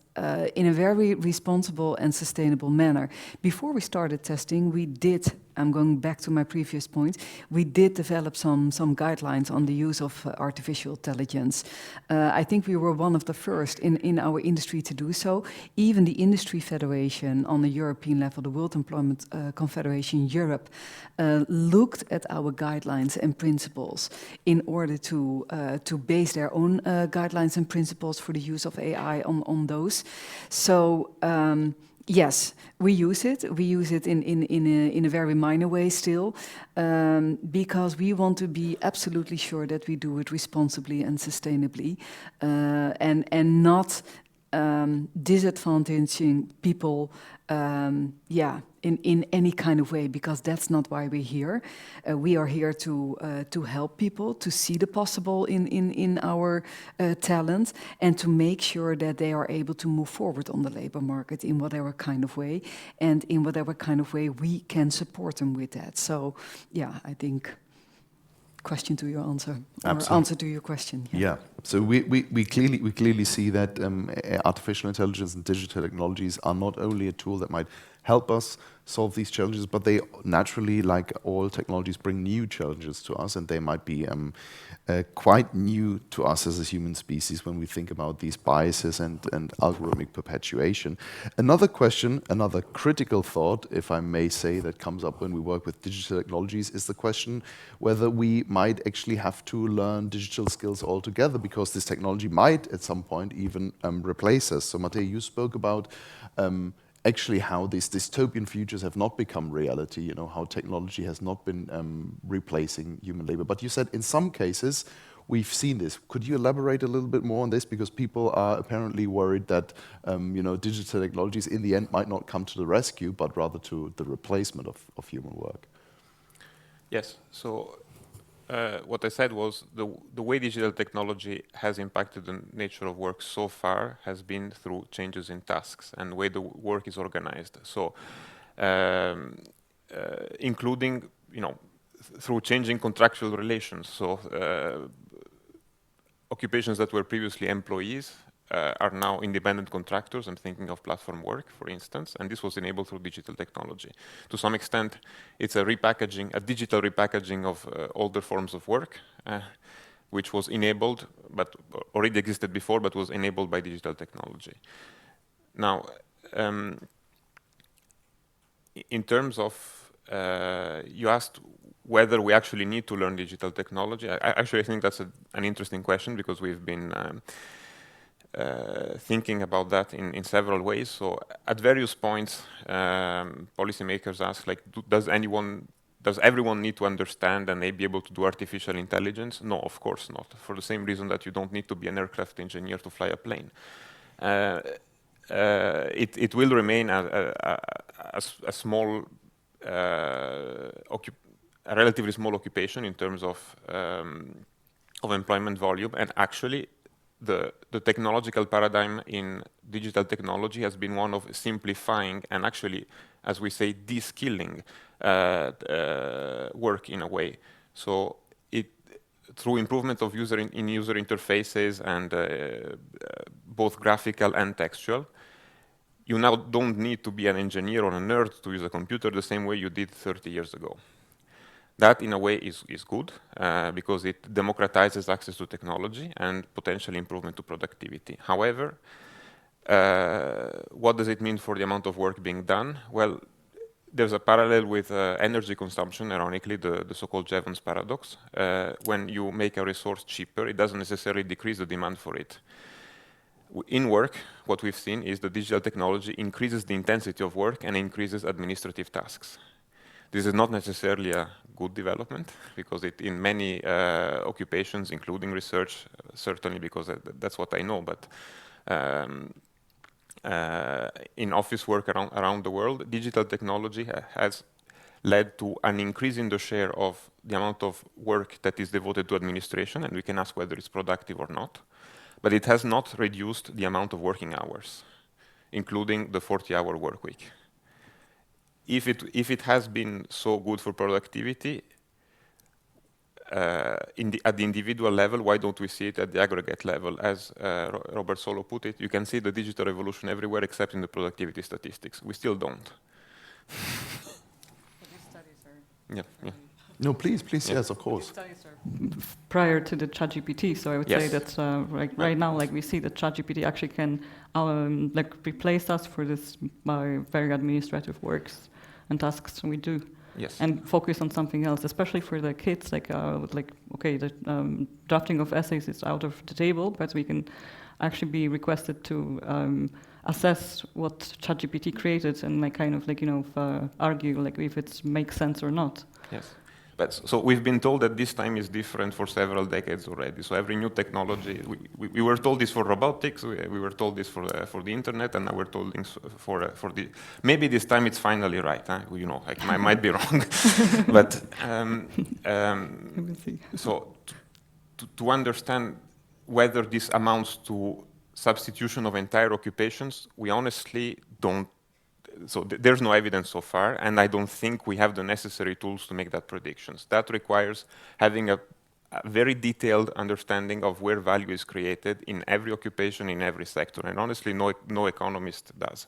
in a very responsible and sustainable manner. Before we started testing, we did, I'm going back to my previous point, we did develop some guidelines on the use of artificial intelligence. I think we were one of the first in our industry to do so. Even the industry federation on the European level, the World Employment Confederation Europe, looked at our guidelines and principles in order to base their own guidelines and principles for the use of AI on those. So yes, we use it. We use it in a very minor way still, because we want to be absolutely sure that we do it responsibly and sustainably, and not disadvantaging people, in any kind of way, because that's not why we're here. We are here to help people to see the possible in our talent, and to make sure that they are able to move forward on the labor market in whatever kind of way, and in whatever kind of way we can support them with that. So, yeah, I think question to your answer, or Absolutely. answer to your question. Yeah. So we clearly see that artificial intelligence and digital technologies are not only a tool that might help us solve these challenges, but they naturally, like all technologies, bring new challenges to us, and they might be quite new to us as a human species when we think about these biases and algorithmic perpetuation. Another question, another critical thought, if I may say, that comes up when we work with digital technologies is the question whether we might actually have to learn digital skills altogether, because this technology might at some point even replace us. So Matej, you spoke about actually how these dystopian futures have not become reality, you know, how technology has not been replacing human labor. But you said in some cases we've seen this. Could you elaborate a little bit more on this? Because people are apparently worried that digital technologies in the end might not come to the rescue, but rather to the replacement of human work. Yes, so what I said was the way digital technology has impacted the nature of work so far has been through changes in tasks and the way the work is organized. So, including, through changing contractual relations. So, occupations that were previously employees are now independent contractors. I'm thinking of platform work, for instance, and this was enabled through digital technology. To some extent, it's a digital repackaging of older forms of work, which was enabled, but already existed before, but was enabled by digital technology. Now, in terms of, you asked whether we actually need to learn digital technology. I think that's an interesting question, because we've been thinking about that in several ways. So at various points, policymakers ask, like, does everyone need to understand and be able to do artificial intelligence? No, of course not. For the same reason that you don't need to be an aircraft engineer to fly a plane. It will remain a small, a relatively small occupation in terms of employment volume, and actually the technological paradigm in digital technology has been one of simplifying and actually, as we say, de-skilling work in a way. So through improvement of user interfaces and both graphical and textual, you now don't need to be an engineer or a nerd to use a computer the same way you did 30 years ago. That, in a way, is good, because it democratizes access to technology and potential improvement to productivity. However, what does it mean for the amount of work being done? Well, there's a parallel with energy consumption, ironically, the so-called Jevons paradox. When you make a resource cheaper, it doesn't necessarily decrease the demand for it. In work, what we've seen is the digital technology increases the intensity of work and increases administrative tasks. This is not necessarily a good development, because in many occupations, including research, certainly because that's what I know, but in office work around the world, digital technology has led to an increase in the share of the amount of work that is devoted to administration, and we can ask whether it's productive or not. But it has not reduced the amount of working hours, including the 40-hour work week. If it has been so good for productivity, at the individual level, why don't we see it at the aggregate level? As Robert Solow put it, you can see the digital revolution everywhere except in the productivity statistics. We still don't. Yeah. No, please, yes, of course. Studies are prior to the ChatGPT, so I would say that right now, like we see that ChatGPT actually can like replace us for this very administrative works and tasks we do. Yes. And focus on something else, especially for the kids. Like okay, the drafting of essays is out of the table, but we can actually be requested to assess what ChatGPT created and like kind of like argue like if it makes sense or not. Yes. But so we've been told that this time is different for several decades already. So every new technology, we were told this for robotics, we were told this for the internet, and now we're told this for the. Maybe this time it's finally right. Huh? I might be wrong, but so to understand whether this amounts to substitution of entire occupations, we honestly don't. So there's no evidence so far, and I don't think we have the necessary tools to make that predictions. That requires having a very detailed understanding of where value is created in every occupation, in every sector, and honestly, no economist does.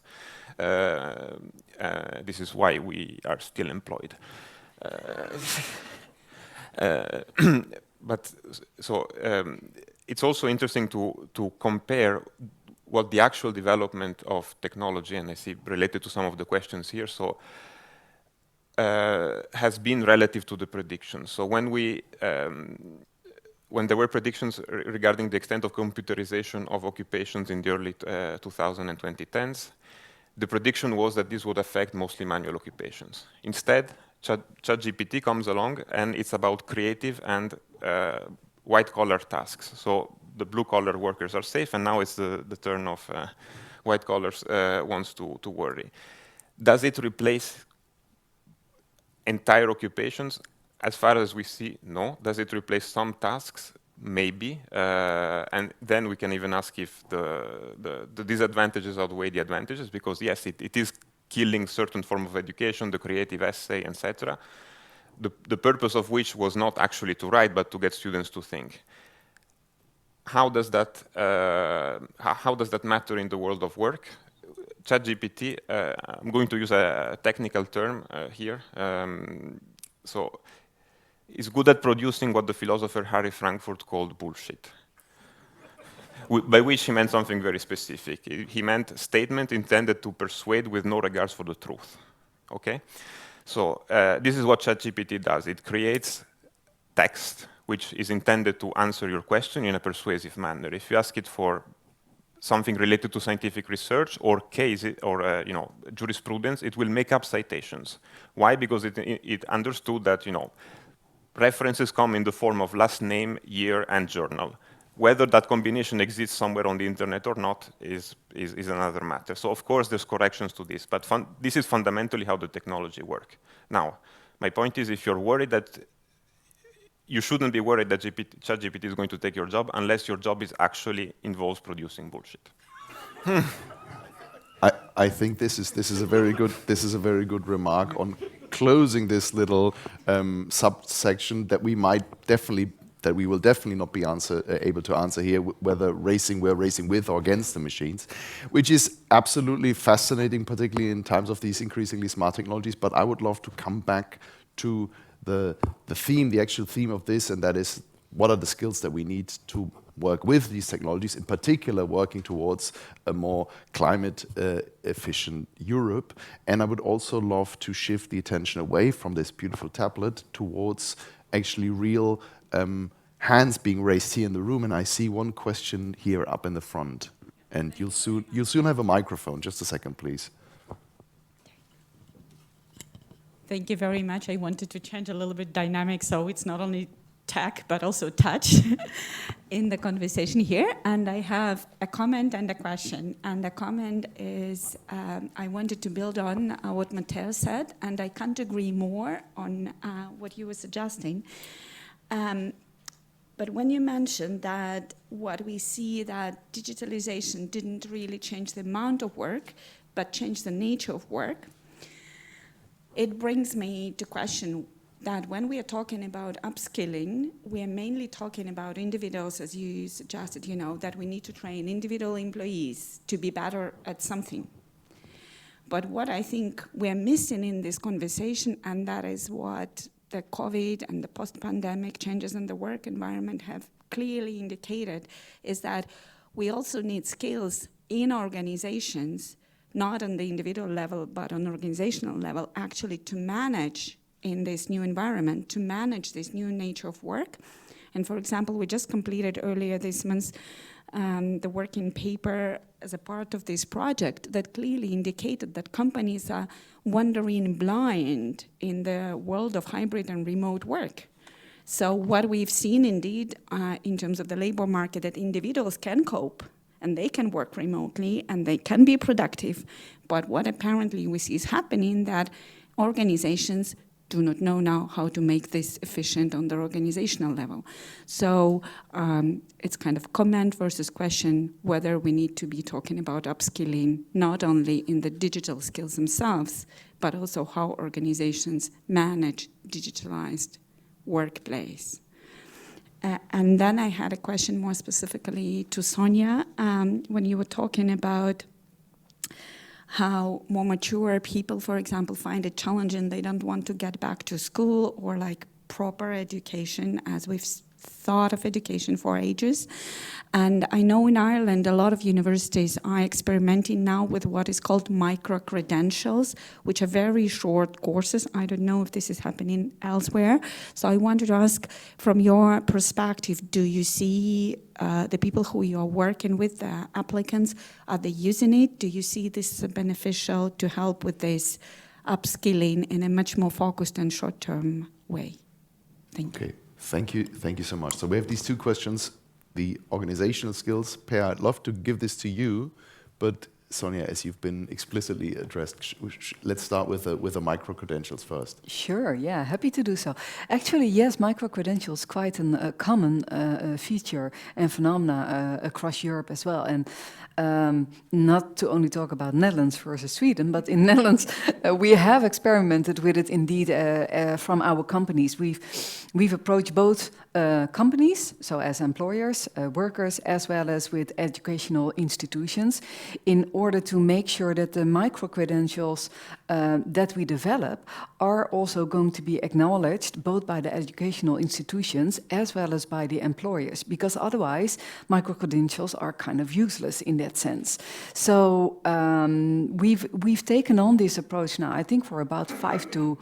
This is why we are still employed. But so it's also interesting to compare what the actual development of technology, and I see related to some of the questions here, so has been relative to the predictions. So when there were predictions regarding the extent of computerization of occupations in the early 2000s and 2010s, the prediction was that this would affect mostly manual occupations. Instead, ChatGPT comes along, and it's about creative and white-collar tasks. So the blue-collar workers are safe, and now it's the turn of white-collars wants to worry. Does it replace entire occupations? As far as we see, no. Does it replace some tasks? Maybe. And then we can even ask if the disadvantages outweigh the advantages, because yes, it is killing certain form of education, the creative essay, etc. The purpose of which was not actually to write, but to get students to think. How does that matter in the world of work? ChatGPT, I'm going to use a technical term here. So it's good at producing what the philosopher Harry Frankfurt called bullshit. By which he meant something very specific. He meant statement intended to persuade with no regards for the truth. Okay? So this is what ChatGPT does. It creates text which is intended to answer your question in a persuasive manner. If you ask it for something related to scientific research or case or jurisprudence, it will make up citations. Why? Because it understood that references come in the form of last name, year, and journal. Whether that combination exists somewhere on the internet or not is another matter. So of course there's corrections to this, but this is fundamentally how the technology works. Now, my point is, if you're worried that you shouldn't be worried that ChatGPT is going to take your job unless your job actually involves producing bullshit. I think this is a very good remark on closing this little subsection that we will definitely not be able to answer here, whether we're racing with or against the machines, which is absolutely fascinating, particularly in times of these increasingly smart technologies. But I would love to come back to the actual theme of this, and that is, what are the skills that we need to work with these technologies, in particular working towards a more climate efficient Europe. And I would also love to shift the attention away from this beautiful tablet towards actually real hands being raised here in the room. And I see one question here up in the front. And you'll soon have a microphone. Just a second, please. Thank you very much. I wanted to change a little bit dynamic, so it's not only tech, but also touch in the conversation here. And I have a comment and a question. And the comment is, I wanted to build on what Matteo said, and I can't agree more on what you were suggesting. But when you mentioned that what we see that digitalization didn't really change the amount of work, but change the nature of work, it brings me to question that when we are talking about upskilling, we are mainly talking about individuals, as you suggested, that we need to train individual employees to be better at something. But what I think we're missing in this conversation, and that is what the COVID and the post-pandemic changes in the work environment have clearly indicated, is that we also need skills in organizations, not on the individual level, but on organizational level, actually to manage in this new environment, to manage this new nature of work. And for example, we just completed earlier this month the working paper as a part of this project that clearly indicated that companies are wandering blind in the world of hybrid and remote work. So what we've seen indeed in terms of the labor market, that individuals can cope and they can work remotely and they can be productive. But what apparently we see is happening, that organizations do not know now how to make this efficient on their organizational level. So it's kind of comment versus question whether we need to be talking about upskilling not only in the digital skills themselves, but also how organizations manage digitalized workplace. And then I had a question more specifically to Sonia, when you were talking about how more mature people, for example, find it challenging. They don't want to get back to school or like proper education as we've thought of education for ages. And I know in Ireland, a lot of universities are experimenting now with what is called micro-credentials, which are very short courses. I don't know if this is happening elsewhere. So I wanted to ask, from your perspective, do you see the people who you are working with, the applicants, are they using it? Do you see this as beneficial to help with this upskilling in a much more focused and short-term way? Thank you. Okay. Thank you so much. So we have these two questions, the organizational skills. Per, I'd love to give this to you, but Sonia, as you've been explicitly addressed, let's start with the micro-credentials first. Sure, yeah, happy to do so. Actually, yes, micro-credentials quite a common feature and phenomena across Europe as well. And not to only talk about Netherlands versus Sweden, but in Netherlands we have experimented with it indeed from our companies. We've approached both companies, so as employers, workers, as well as with educational institutions, in order to make sure that the micro-credentials that we develop are also going to be acknowledged both by the educational institutions as well as by the employers, because otherwise micro-credentials are kind of useless in that sense. So we've taken on this approach now, I think for about 5 to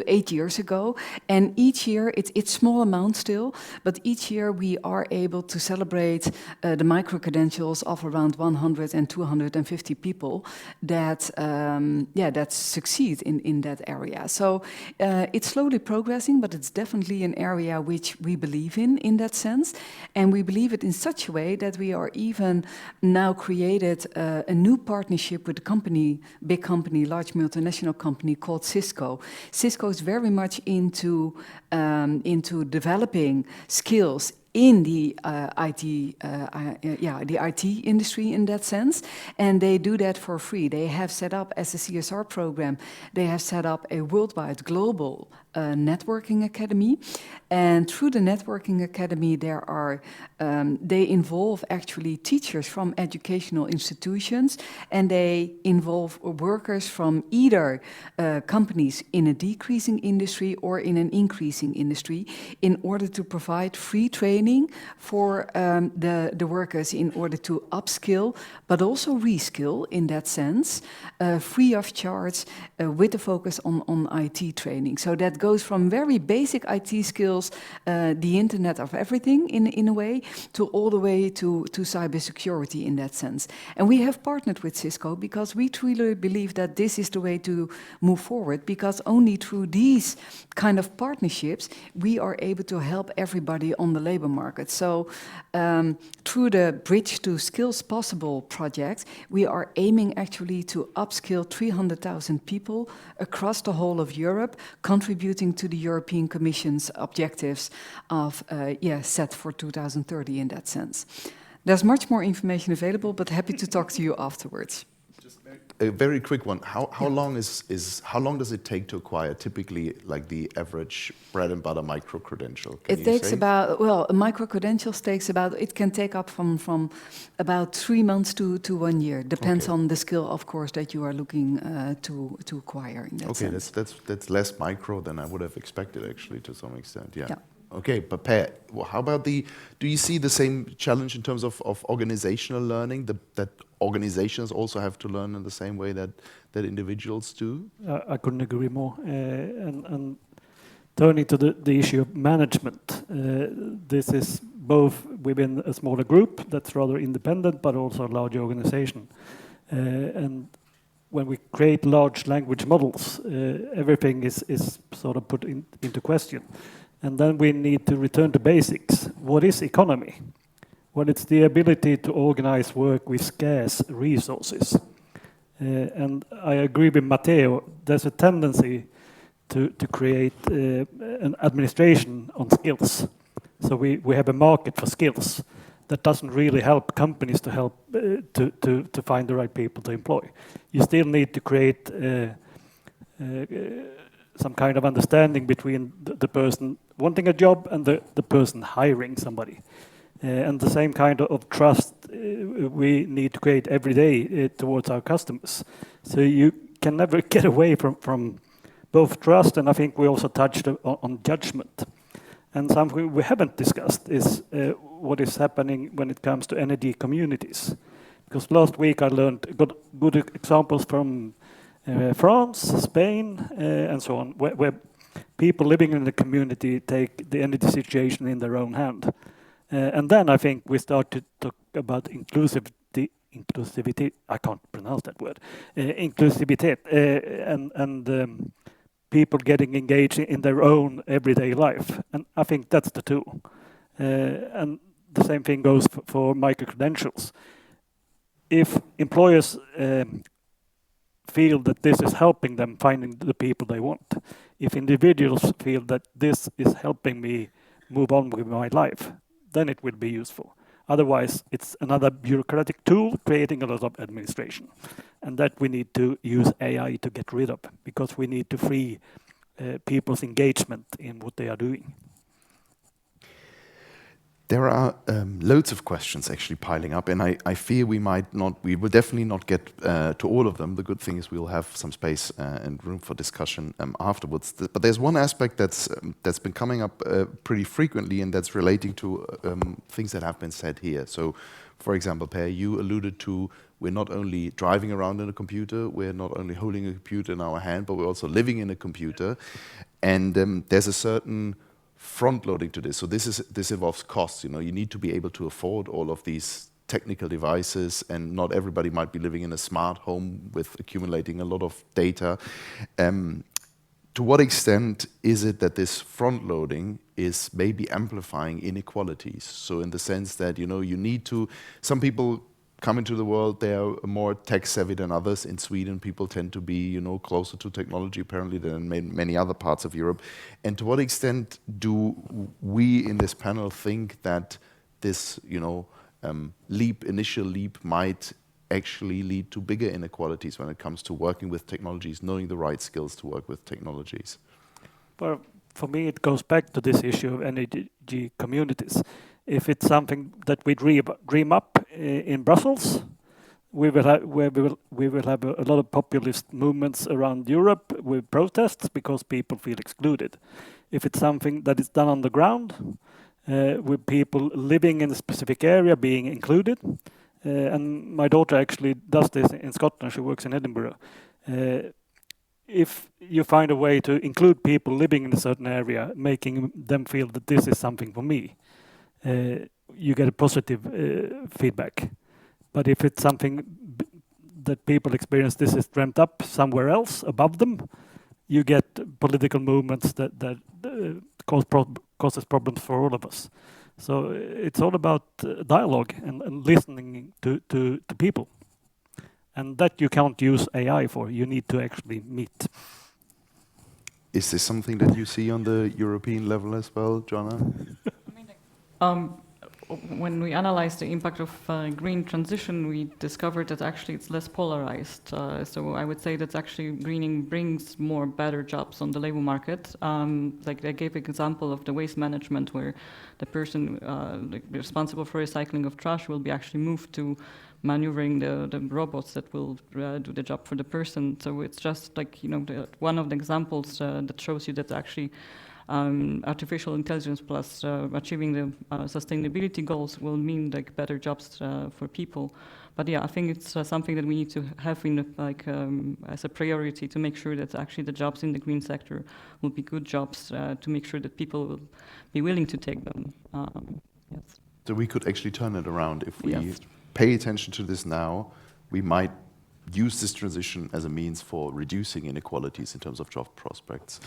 8 years ago, and each year it's small amounts still, but each year we are able to celebrate the micro-credentials of around 100 and 250 people that succeed in that area. So it's slowly progressing, but it's definitely an area which we believe in that sense, and we believe it in such a way that we are even now created a new partnership with a company, big company, large multinational company called Cisco. Cisco is very much into developing skills in the IT industry in that sense, and they do that for free. They have set up, as a CSR program, they have set up a worldwide global networking academy. And through the networking academy, they involve actually teachers from educational institutions, and they involve workers from either companies in a decreasing industry or in an increasing industry, in order to provide free training for the workers in order to upskill, but also reskill in that sense, free of charge, with a focus on IT training. So that goes from very basic IT skills, the Internet of Everything in a way, to all the way to cybersecurity in that sense. And we have partnered with Cisco because we truly believe that this is the way to move forward, because only through these kind of partnerships we are able to help everybody on the labor market. So through the Bridge to Skills Possible project, we are aiming actually to upskill 300,000 people across the whole of Europe, contributing to the European Commission's objectives of set for 2030 in that sense. There's much more information available, but happy to talk to you afterwards. A very quick one. How long how long does it take to acquire typically like the average bread and butter micro credential? It takes about, well, a micro credentials takes about, it can take up from about 3 months to 1 year. Depends on the skill, of course, that you are looking to acquire in that sense. That's less micro than I would have expected actually to some extent. Yeah. Okay, but Per, how about do you see the same challenge in terms of organizational learning, that organizations also have to learn in the same way that individuals do? I couldn't agree more. And turning to the issue of management, this is both within a smaller group that's rather independent, but also a large organization. And when we create large language models, everything is sort of put into question. And then we need to return to basics. What is economy? Well, it's the ability to organize work with scarce resources. And I agree with Matteo, there's a tendency to create an administration on skills. So we have a market for skills that doesn't really help companies to help to find the right people to employ. You still need to create some kind of understanding between the person wanting a job and the person hiring somebody. And the same kind of trust we need to create every day towards our customers. So you can never get away from both trust, and I think we also touched on judgment. And something we haven't discussed is what is happening when it comes to energy communities. Because last week I got good examples from France, Spain, and so on, where people living in the community take the energy situation in their own hand. And then I think we start to talk about inclusivity, I can't pronounce that word, inclusivity, and people getting engaged in their own everyday life. And I think that's the tool. And the same thing goes for micro-credentials. If employers feel that this is helping them finding the people they want, if individuals feel that this is helping me move on with my life, then it will be useful. Otherwise, it's another bureaucratic tool creating a lot of administration. And that we need to use AI to get rid of, because we need to free people's engagement in what they are doing. There are loads of questions actually piling up, and I fear we will definitely not get to all of them. The good thing is we'll have some space and room for discussion afterwards. But there's one aspect that's been coming up pretty frequently, and that's relating to things that have been said here. So, for example, Per, you alluded to we're not only driving around in a computer, we're not only holding a computer in our hand, but we're also living in a computer. And there's a certain front loading to this. So this involves costs. You know, you need to be able to afford all of these technical devices, and not everybody might be living in a smart home with accumulating a lot of data. To what extent is it that this front loading is maybe amplifying inequalities? So in the sense that, you know, you need to, some people come into the world, they are more tech savvy than others. In Sweden, people tend to be, you know, closer to technology apparently than in many other parts of Europe. And to what extent do we in this panel think that this, you know, initial leap might actually lead to bigger inequalities when it comes to working with technologies, knowing the right skills to work with technologies? Well, for me, it goes back to this issue of energy communities. If it's something that we dream up in Brussels, we will have a lot of populist movements around Europe with protests because people feel excluded. If it's something that is done on the ground, with people living in a specific area being included, and my daughter actually does this in Scotland. She works in Edinburgh. If you find a way to include people living in a certain area, making them feel that this is something for me, you get a positive feedback. But if it's something that people experience, this is dreamt up somewhere else above them, you get political movements that causes problems for all of us. So it's all about dialogue and listening to people. And that you can't use AI for. You need to actually meet. Is this something that you see on the European level as well, Joanna? When we analyzed the impact of green transition, we discovered that actually it's less polarized. So I would say that actually greening brings more better jobs on the labor market. Like I gave an example of the waste management, where the person responsible for recycling of trash will be actually moved to maneuvering the robots that will do the job for the person. So it's just like, one of the examples that shows you that actually artificial intelligence plus achieving the sustainability goals will mean like better jobs for people. But yeah, I think it's something that we need to have in as a priority to make sure that actually the jobs in the green sector will be good jobs to make sure that people will be willing to take them. Yes. So we could actually turn it around if we pay attention to this now. We might use this transition as a means for reducing inequalities in terms of job prospects.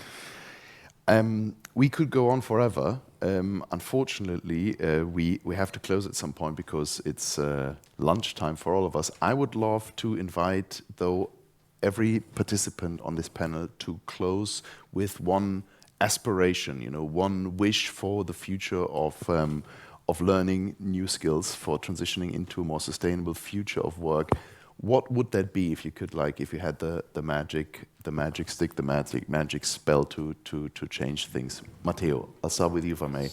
We could go on forever. Unfortunately, we have to close at some point because it's lunchtime for all of us. I would love to invite, though, every participant on this panel to close with one aspiration, one wish for the future of learning new skills for transitioning into a more sustainable future of work. What would that be if you could, if you had the magic stick, the magic spell to change things? Matteo, I'll start with you if I may.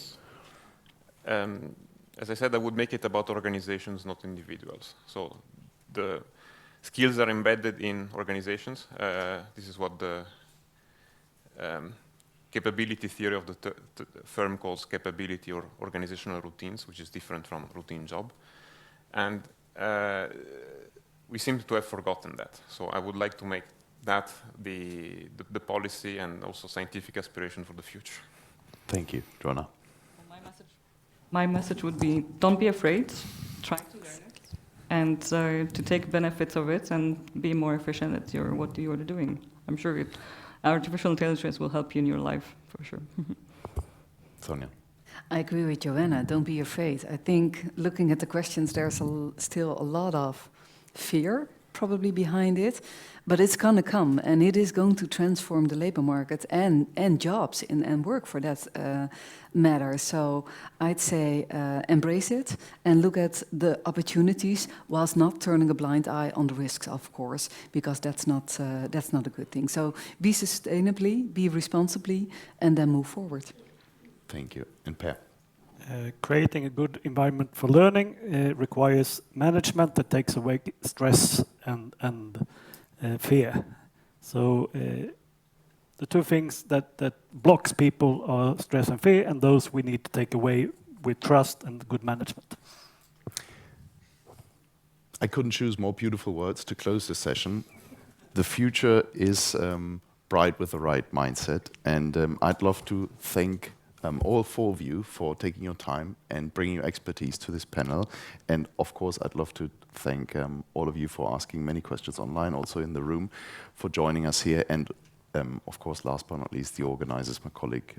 As I said, I would make it about organizations, not individuals. So the skills are embedded in organizations. This is what the capability theory of the firm calls capability or organizational routines, which is different from routine job. And we seem to have forgotten that. So I would like to make that the policy and also scientific aspiration for the future. Thank you. Joanna? My message would be, don't be afraid, try to learn it, and to take benefits of it and be more efficient at what you are doing. I'm sure artificial intelligence will help you in your life, for sure. Sonia? I agree with Joanna, don't be afraid. I think looking at the questions, there's still a lot of fear probably behind it, but it's going to come, and it is going to transform the labor market and jobs and work for that matter. So I'd say embrace it and look at the opportunities whilst not turning a blind eye on the risks, of course, because that's not a good thing. So be sustainably, be responsibly, and then move forward. Thank you. And Per? Creating a good environment for learning requires management that takes away stress and fear. So the two things that blocks people are stress and fear, and those we need to take away with trust and good management. I couldn't choose more beautiful words to close this session. The future is bright with the right mindset, and I'd love to thank all four of you for taking your time and bringing your expertise to this panel. And of course, I'd love to thank all of you for asking many questions online, also in the room, for joining us here. And of course, last but not least, the organizers, my colleague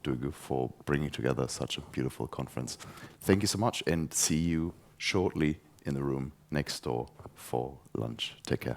Dugu, for bringing together such a beautiful conference. Thank you so much, and see you shortly in the room next door for lunch. Take care.